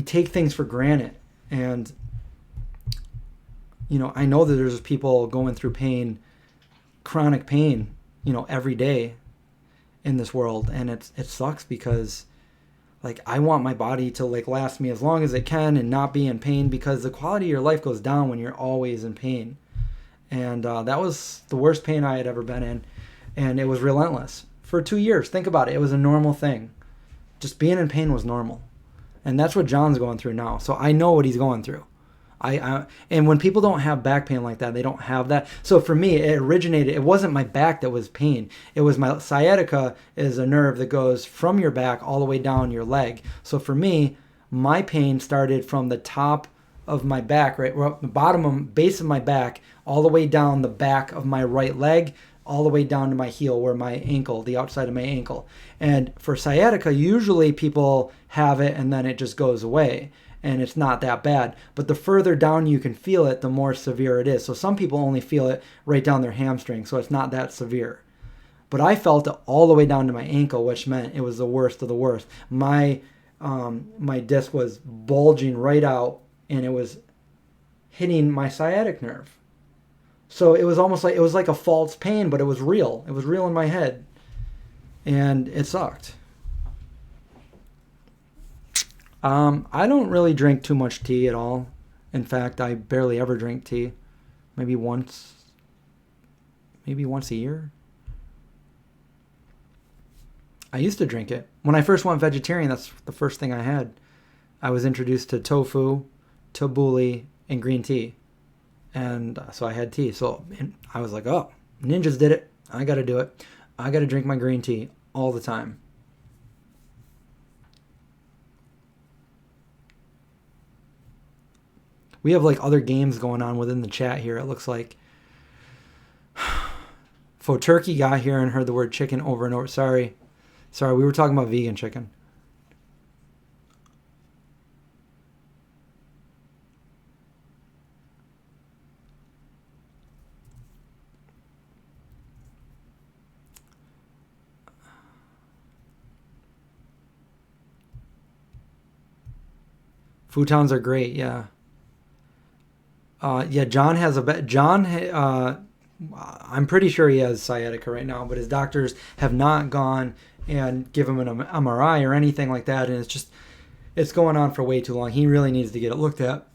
take things for granted, and I know that there's people going through pain, chronic pain, every day in this world, and it sucks because like I want my body to like last me as long as it can and not be in pain, because the quality of your life goes down when you're always in pain. And that was the worst pain I had ever been in, and it was relentless for 2 years. Think about it. It was a normal thing. Just being in pain was normal. And that's what John's going through now. So I know what he's going through. And when people don't have back pain like that, they don't have that. So for me, it wasn't my back that was pain. It was my sciatica, is a nerve that goes from your back all the way down your leg. So for me, my pain started from the top of my back, right, the base of my back, all the way down the back of my right leg, all the way down to my heel, where my ankle, the outside of my ankle. And for sciatica, usually people have it and then it just goes away, and it's not that bad. But the further down you can feel it, the more severe it is. So some people only feel it right down their hamstring, so it's not that severe. But I felt it all the way down to my ankle, which meant it was the worst of the worst. My disc was bulging right out, and it was hitting my sciatic nerve. So it was almost like, it was like a false pain, but it was real. It was real in my head. And it sucked. I don't really drink too much tea at all. In fact, I barely ever drink tea. Maybe once a year. I used to drink it. When I first went vegetarian, that's the first thing I had. I was introduced to tofu, tabbouleh, and green tea. And so I had tea. So I was like, oh, ninjas did it. I got to do it. I got to drink my green tea all the time. We have like other games going on within the chat here. It looks like Faux Turkey got here and heard the word chicken over and over. Sorry, we were talking about vegan chicken. Futons are great, yeah. John has I'm pretty sure he has sciatica right now, but his doctors have not gone and give him an MRI or anything like that, and it's going on for way too long. He really needs to get it looked at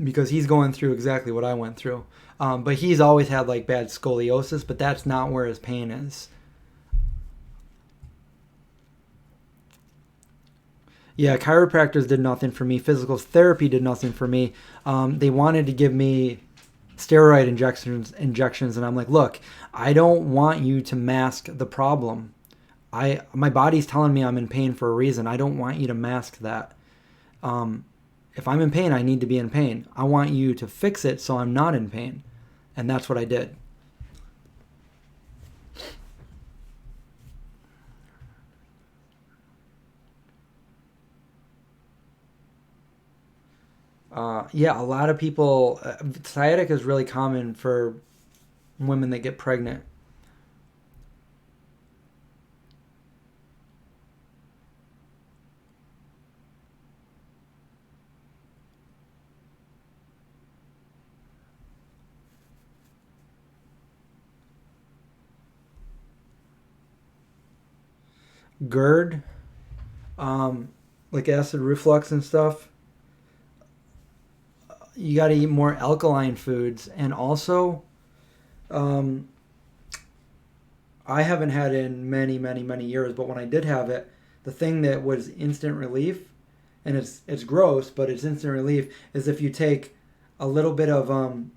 because he's going through exactly what I went through. But he's always had like bad scoliosis, but that's not where his pain is. Yeah, chiropractors did nothing for me. Physical therapy did nothing for me. They wanted to give me steroid injections, and I'm like, look, I don't want you to mask the problem. My body's telling me I'm in pain for a reason. I don't want you to mask that. If I'm in pain, I need to be in pain. I want you to fix it so I'm not in pain, and that's what I did. Yeah, a lot of people. Sciatica is really common for women that get pregnant. Gerd, um, like acid reflux and stuff. You got to eat more alkaline foods, and also, um, I haven't had it in many, many, many years. But when I did have it, the thing that was instant relief, and it's gross, but it's instant relief, is if you take a little bit of um,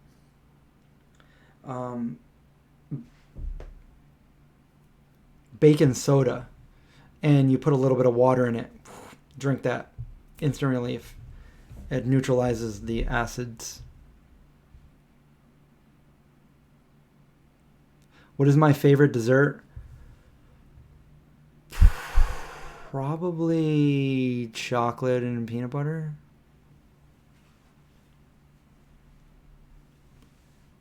baking soda and you put a little bit of water in it. Drink that. Instant relief. It neutralizes the acids. What is my favorite dessert? Probably chocolate and peanut butter.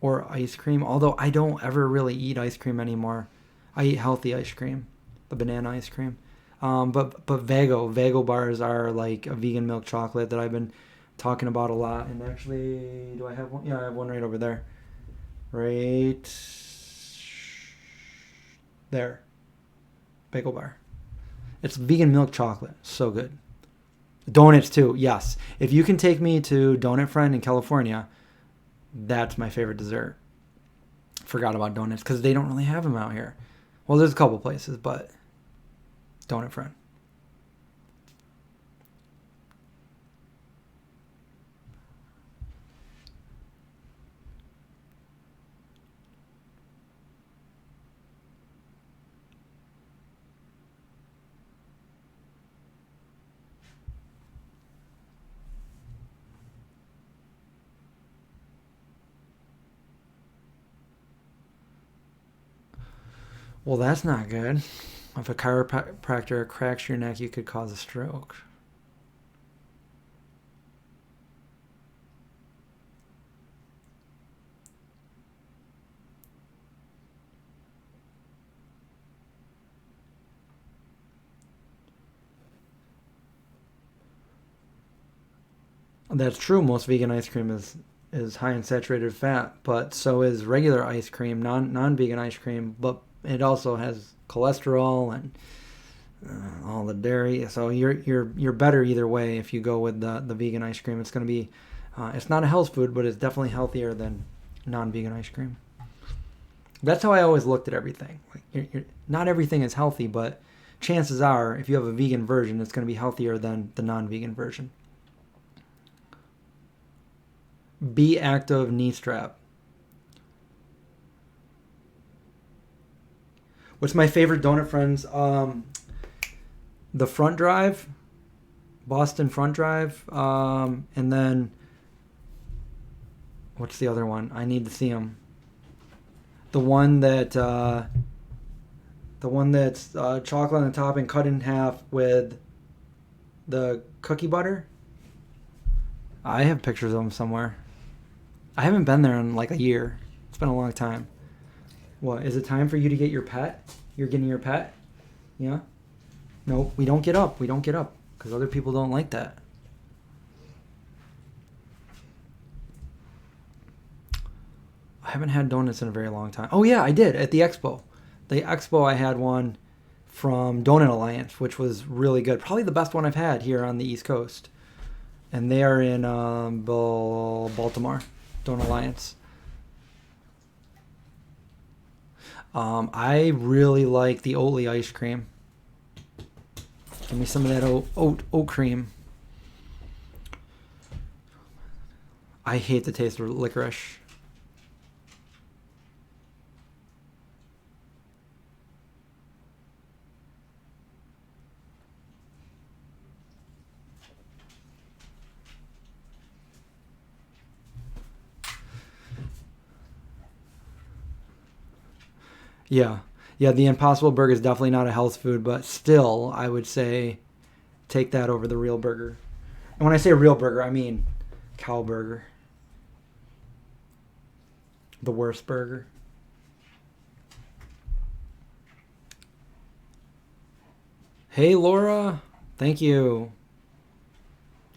Or ice cream. Although I don't ever really eat ice cream anymore. I eat healthy ice cream. The banana ice cream. But Vago bars are like a vegan milk chocolate that I've been talking about a lot. And actually, do I have one? Yeah, I have one right over there. Right there. Bagel bar. It's vegan milk chocolate. So good. Donuts too. Yes. If you can take me to Donut Friend in California, that's my favorite dessert. Forgot about donuts because they don't really have them out here. Well, there's a couple places, but Donut Friend. Well, that's not good. If a chiropractor cracks your neck, you could cause a stroke. That's true. Most vegan ice cream is high in saturated fat, but so is regular ice cream, non-vegan ice cream. But it also has cholesterol and all the dairy. So you're better either way if you go with the vegan ice cream. It's going to be it's not a health food, but it's definitely healthier than non-vegan ice cream. That's how I always looked at everything. Like not everything is healthy, but chances are, if you have a vegan version, it's going to be healthier than the non-vegan version. Be active knee strap. What's my favorite donut, friends? The front drive, Boston front drive, and then what's the other one? I need to see them. The one that the one that's chocolate on the top and cut in half with the cookie butter. I have pictures of them somewhere. I haven't been there in like a year. It's been a long time. What, is it time for you to get your pet? You're getting your pet? Yeah? No, we don't get up. We don't get up because other people don't like that. I haven't had donuts in a very long time. Oh yeah, I did at the expo. The expo, I had one from Donut Alliance, which was really good. Probably the best one I've had here on the East Coast. And they are in Baltimore, Donut Alliance. I really like the Oatly ice cream. Give me some of that oat cream. I hate the taste of licorice. Yeah. Yeah, the Impossible Burger is definitely not a health food, but still, I would say take that over the real burger. And when I say real burger, I mean cow burger. The worst burger. Hey, Laura. Thank you.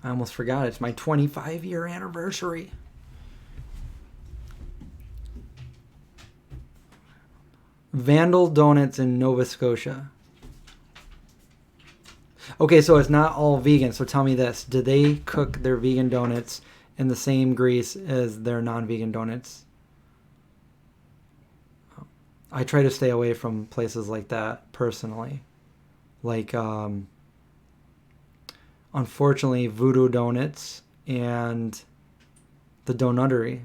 I almost forgot. It's my 25-year anniversary. Vandal Donuts in Nova Scotia. Okay, so it's not all vegan. So tell me this. Do they cook their vegan donuts in the same grease as their non-vegan donuts? I try to stay away from places like that personally. Like, unfortunately, Voodoo Donuts and the Donuttery.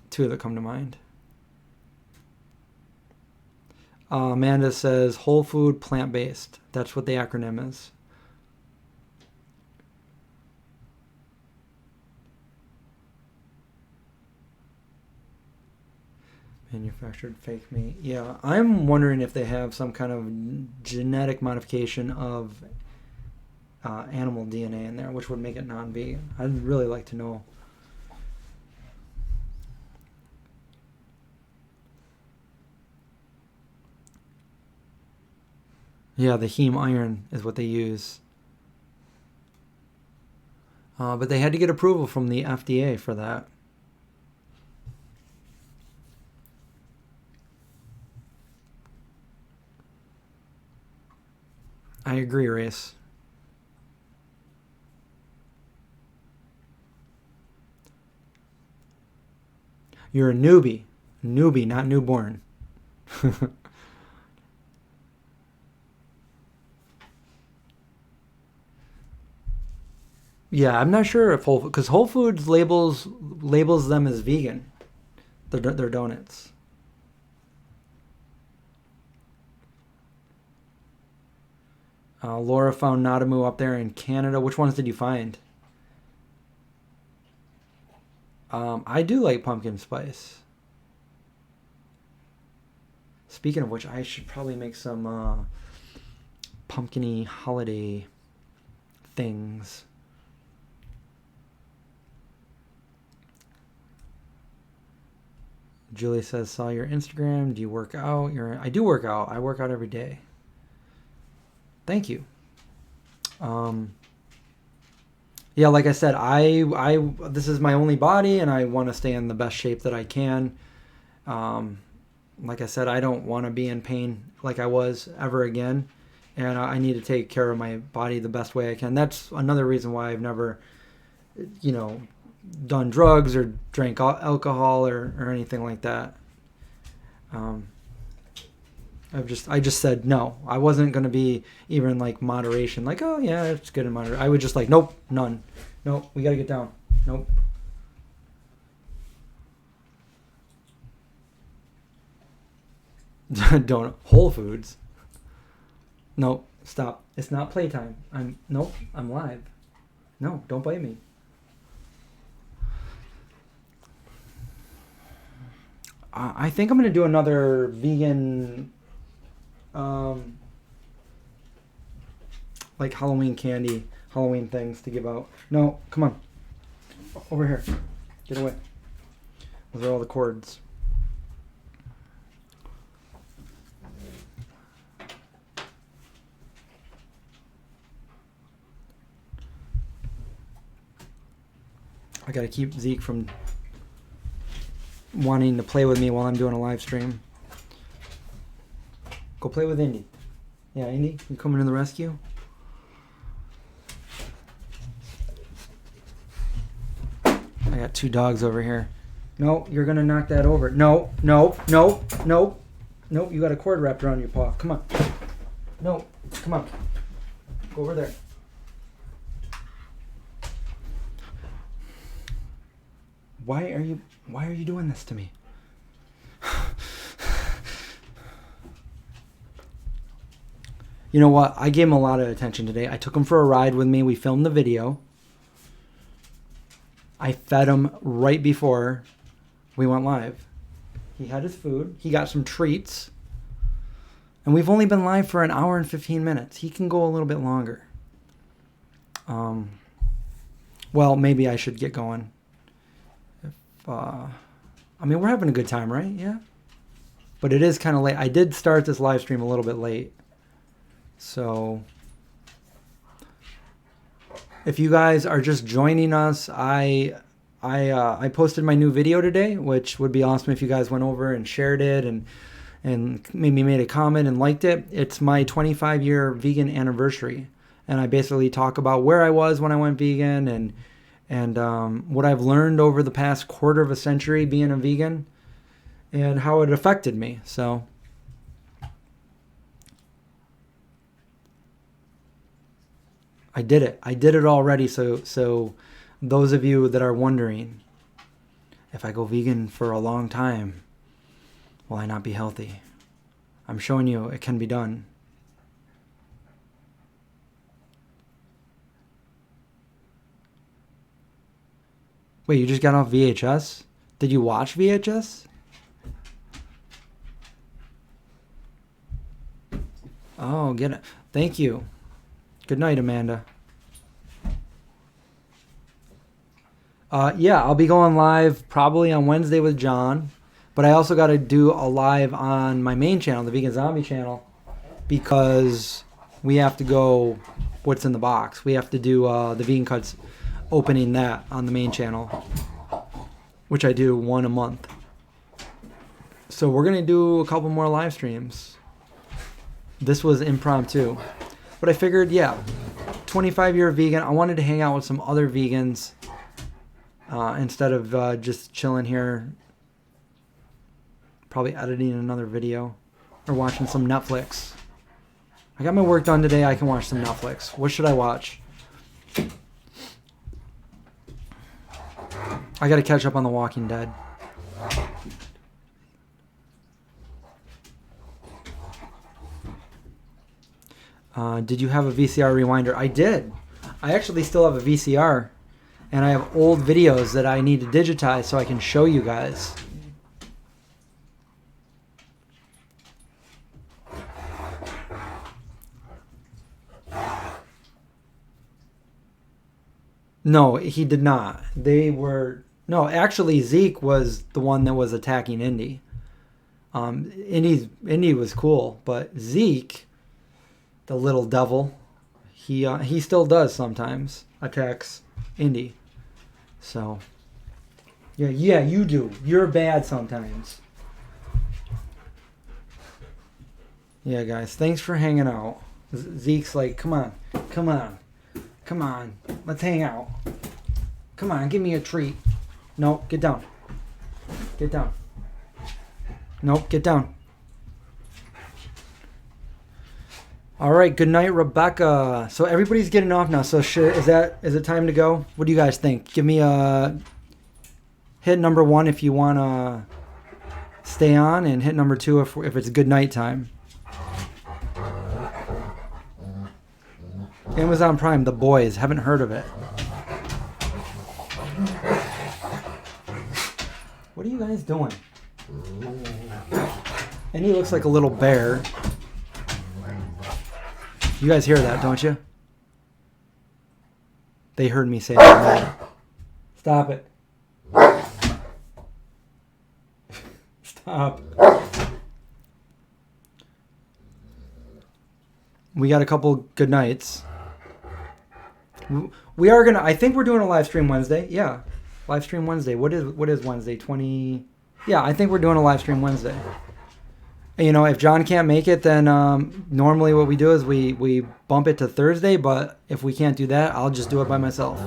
Two that come to mind. Amanda says whole food, plant-based. That's what the acronym is. Manufactured fake meat. Yeah, I'm wondering if they have some kind of genetic modification of animal DNA in there, which would make it non-vegan. I'd really like to know. Yeah, the heme iron is what they use. But they had to get approval from the FDA for that. I agree, Race. You're a newbie. Newbie, not newborn. Yeah, I'm not sure if because Whole Foods labels them as vegan. Their donuts. Laura found Nadamu up there in Canada. Which ones did you find? I do like pumpkin spice. Speaking of which, I should probably make some pumpkin-y holiday things. Julie says, saw your Instagram. Do you work out? I do work out. I work out every day. Thank you. Yeah, like I said, I this is my only body, and I want to stay in the best shape that I can. Like I said, I don't want to be in pain like I was ever again, and I need to take care of my body the best way I can. That's another reason why I've never, done drugs or drank alcohol or anything like that. I just said no. I wasn't going to be even like moderation, like, oh yeah, it's good in moderation. I would just like, nope, none. Nope, we got to get down. Nope. Don't. Whole Foods. Nope, stop. It's not playtime. I'm live. No, don't bite me. I think I'm going to do another vegan, like Halloween candy, Halloween things to give out. No, come on. Over here. Get away. Those are all the cords. I got to keep Zeke from wanting to play with me while I'm doing a live stream. Go play with Indy. Yeah, Indy, you coming to the rescue? I got two dogs over here. No, you're gonna knock that over. No. Nope, you got a cord wrapped around your paw. Come on. No, come on. Go over there. Why are you doing this to me? You know what? I gave him a lot of attention today. I took him for a ride with me. We filmed the video. I fed him right before we went live. He had his food. He got some treats. And we've only been live for an hour and 15 minutes. He can go a little bit longer. Well, maybe I should get going. I mean, we're having a good time, right? Yeah. But it is kind of late. I did start this live stream a little bit late. So if you guys are just joining us, I posted my new video today, which would be awesome if you guys went over and shared it and maybe made a comment and liked it. It's my 25-year vegan anniversary, and I basically talk about where I was when I went vegan and what I've learned over the past quarter of a century being a vegan and how it affected me. So I did it. I did it already. So those of you that are wondering, if I go vegan for a long time, will I not be healthy? I'm showing you it can be done. Wait, you just got off VHS? Did you watch VHS? Oh, get it. Thank you. Good night, Amanda. Yeah, I'll be going live probably on Wednesday with John. But I also got to do a live on my main channel, the Vegan Zombie channel, because we have to go what's in the box. We have to do the Vegan Cuts opening that on the main channel, which I do one a month. So we're going to do a couple more live streams. This was impromptu. But I figured, yeah, 25-year vegan. I wanted to hang out with some other vegans instead of just chilling here, probably editing another video or watching some Netflix. I got my work done today. I can watch some Netflix. What should I watch? I got to catch up on The Walking Dead. Did you have a VCR rewinder? I did. I actually still have a VCR. And I have old videos that I need to digitize so I can show you guys. No, he did not. They were... No, actually, Zeke was the one that was attacking Indy. Indy was cool, but Zeke, the little devil, he still does sometimes attacks Indy. So, yeah, you do. You're bad sometimes. Yeah, guys, thanks for hanging out. Zeke's like, come on, let's hang out. Come on, give me a treat. No, get down. Get down. Nope, get down. All right, good night, Rebecca. So everybody's getting off now. So is it time to go? What do you guys think? Give me hit number 1 if you want to stay on, and hit number 2 if it's good night time. Amazon Prime, The Boys. Haven't heard of it. What are you guys doing? And he looks like a little bear. You guys hear that, don't you? They heard me say that. Stop it. Stop. We got a couple good nights. We are gonna. I think we're doing a live stream Wednesday. Yeah, live stream Wednesday. What is Wednesday? 20. Yeah, I think we're doing a live stream Wednesday. You know, if John can't make it, then normally what we do is we bump it to Thursday. But if we can't do that, I'll just do it by myself.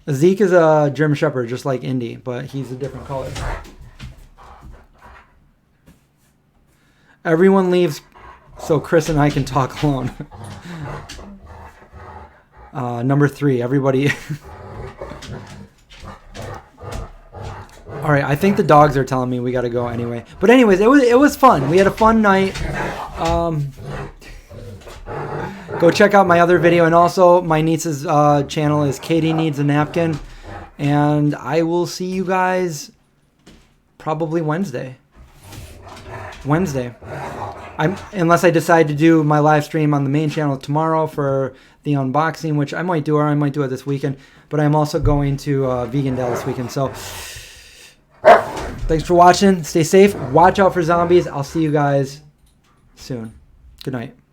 Zeke is a German Shepherd, just like Indy, but he's a different color. Everyone leaves so Chris and I can talk alone. Number 3, everybody. All right, I think the dogs are telling me we got to go anyway. But anyways, it was fun. We had a fun night. Go check out my other video, and also my niece's channel is Katie Needs a Napkin. And I will see you guys probably Wednesday. Unless I decide to do my live stream on the main channel tomorrow for the unboxing, which I might do, or I might do it this weekend. But I'm also going to Vegan Day this weekend. So thanks for watching. Stay safe. Watch out for zombies. I'll see you guys soon. Good night.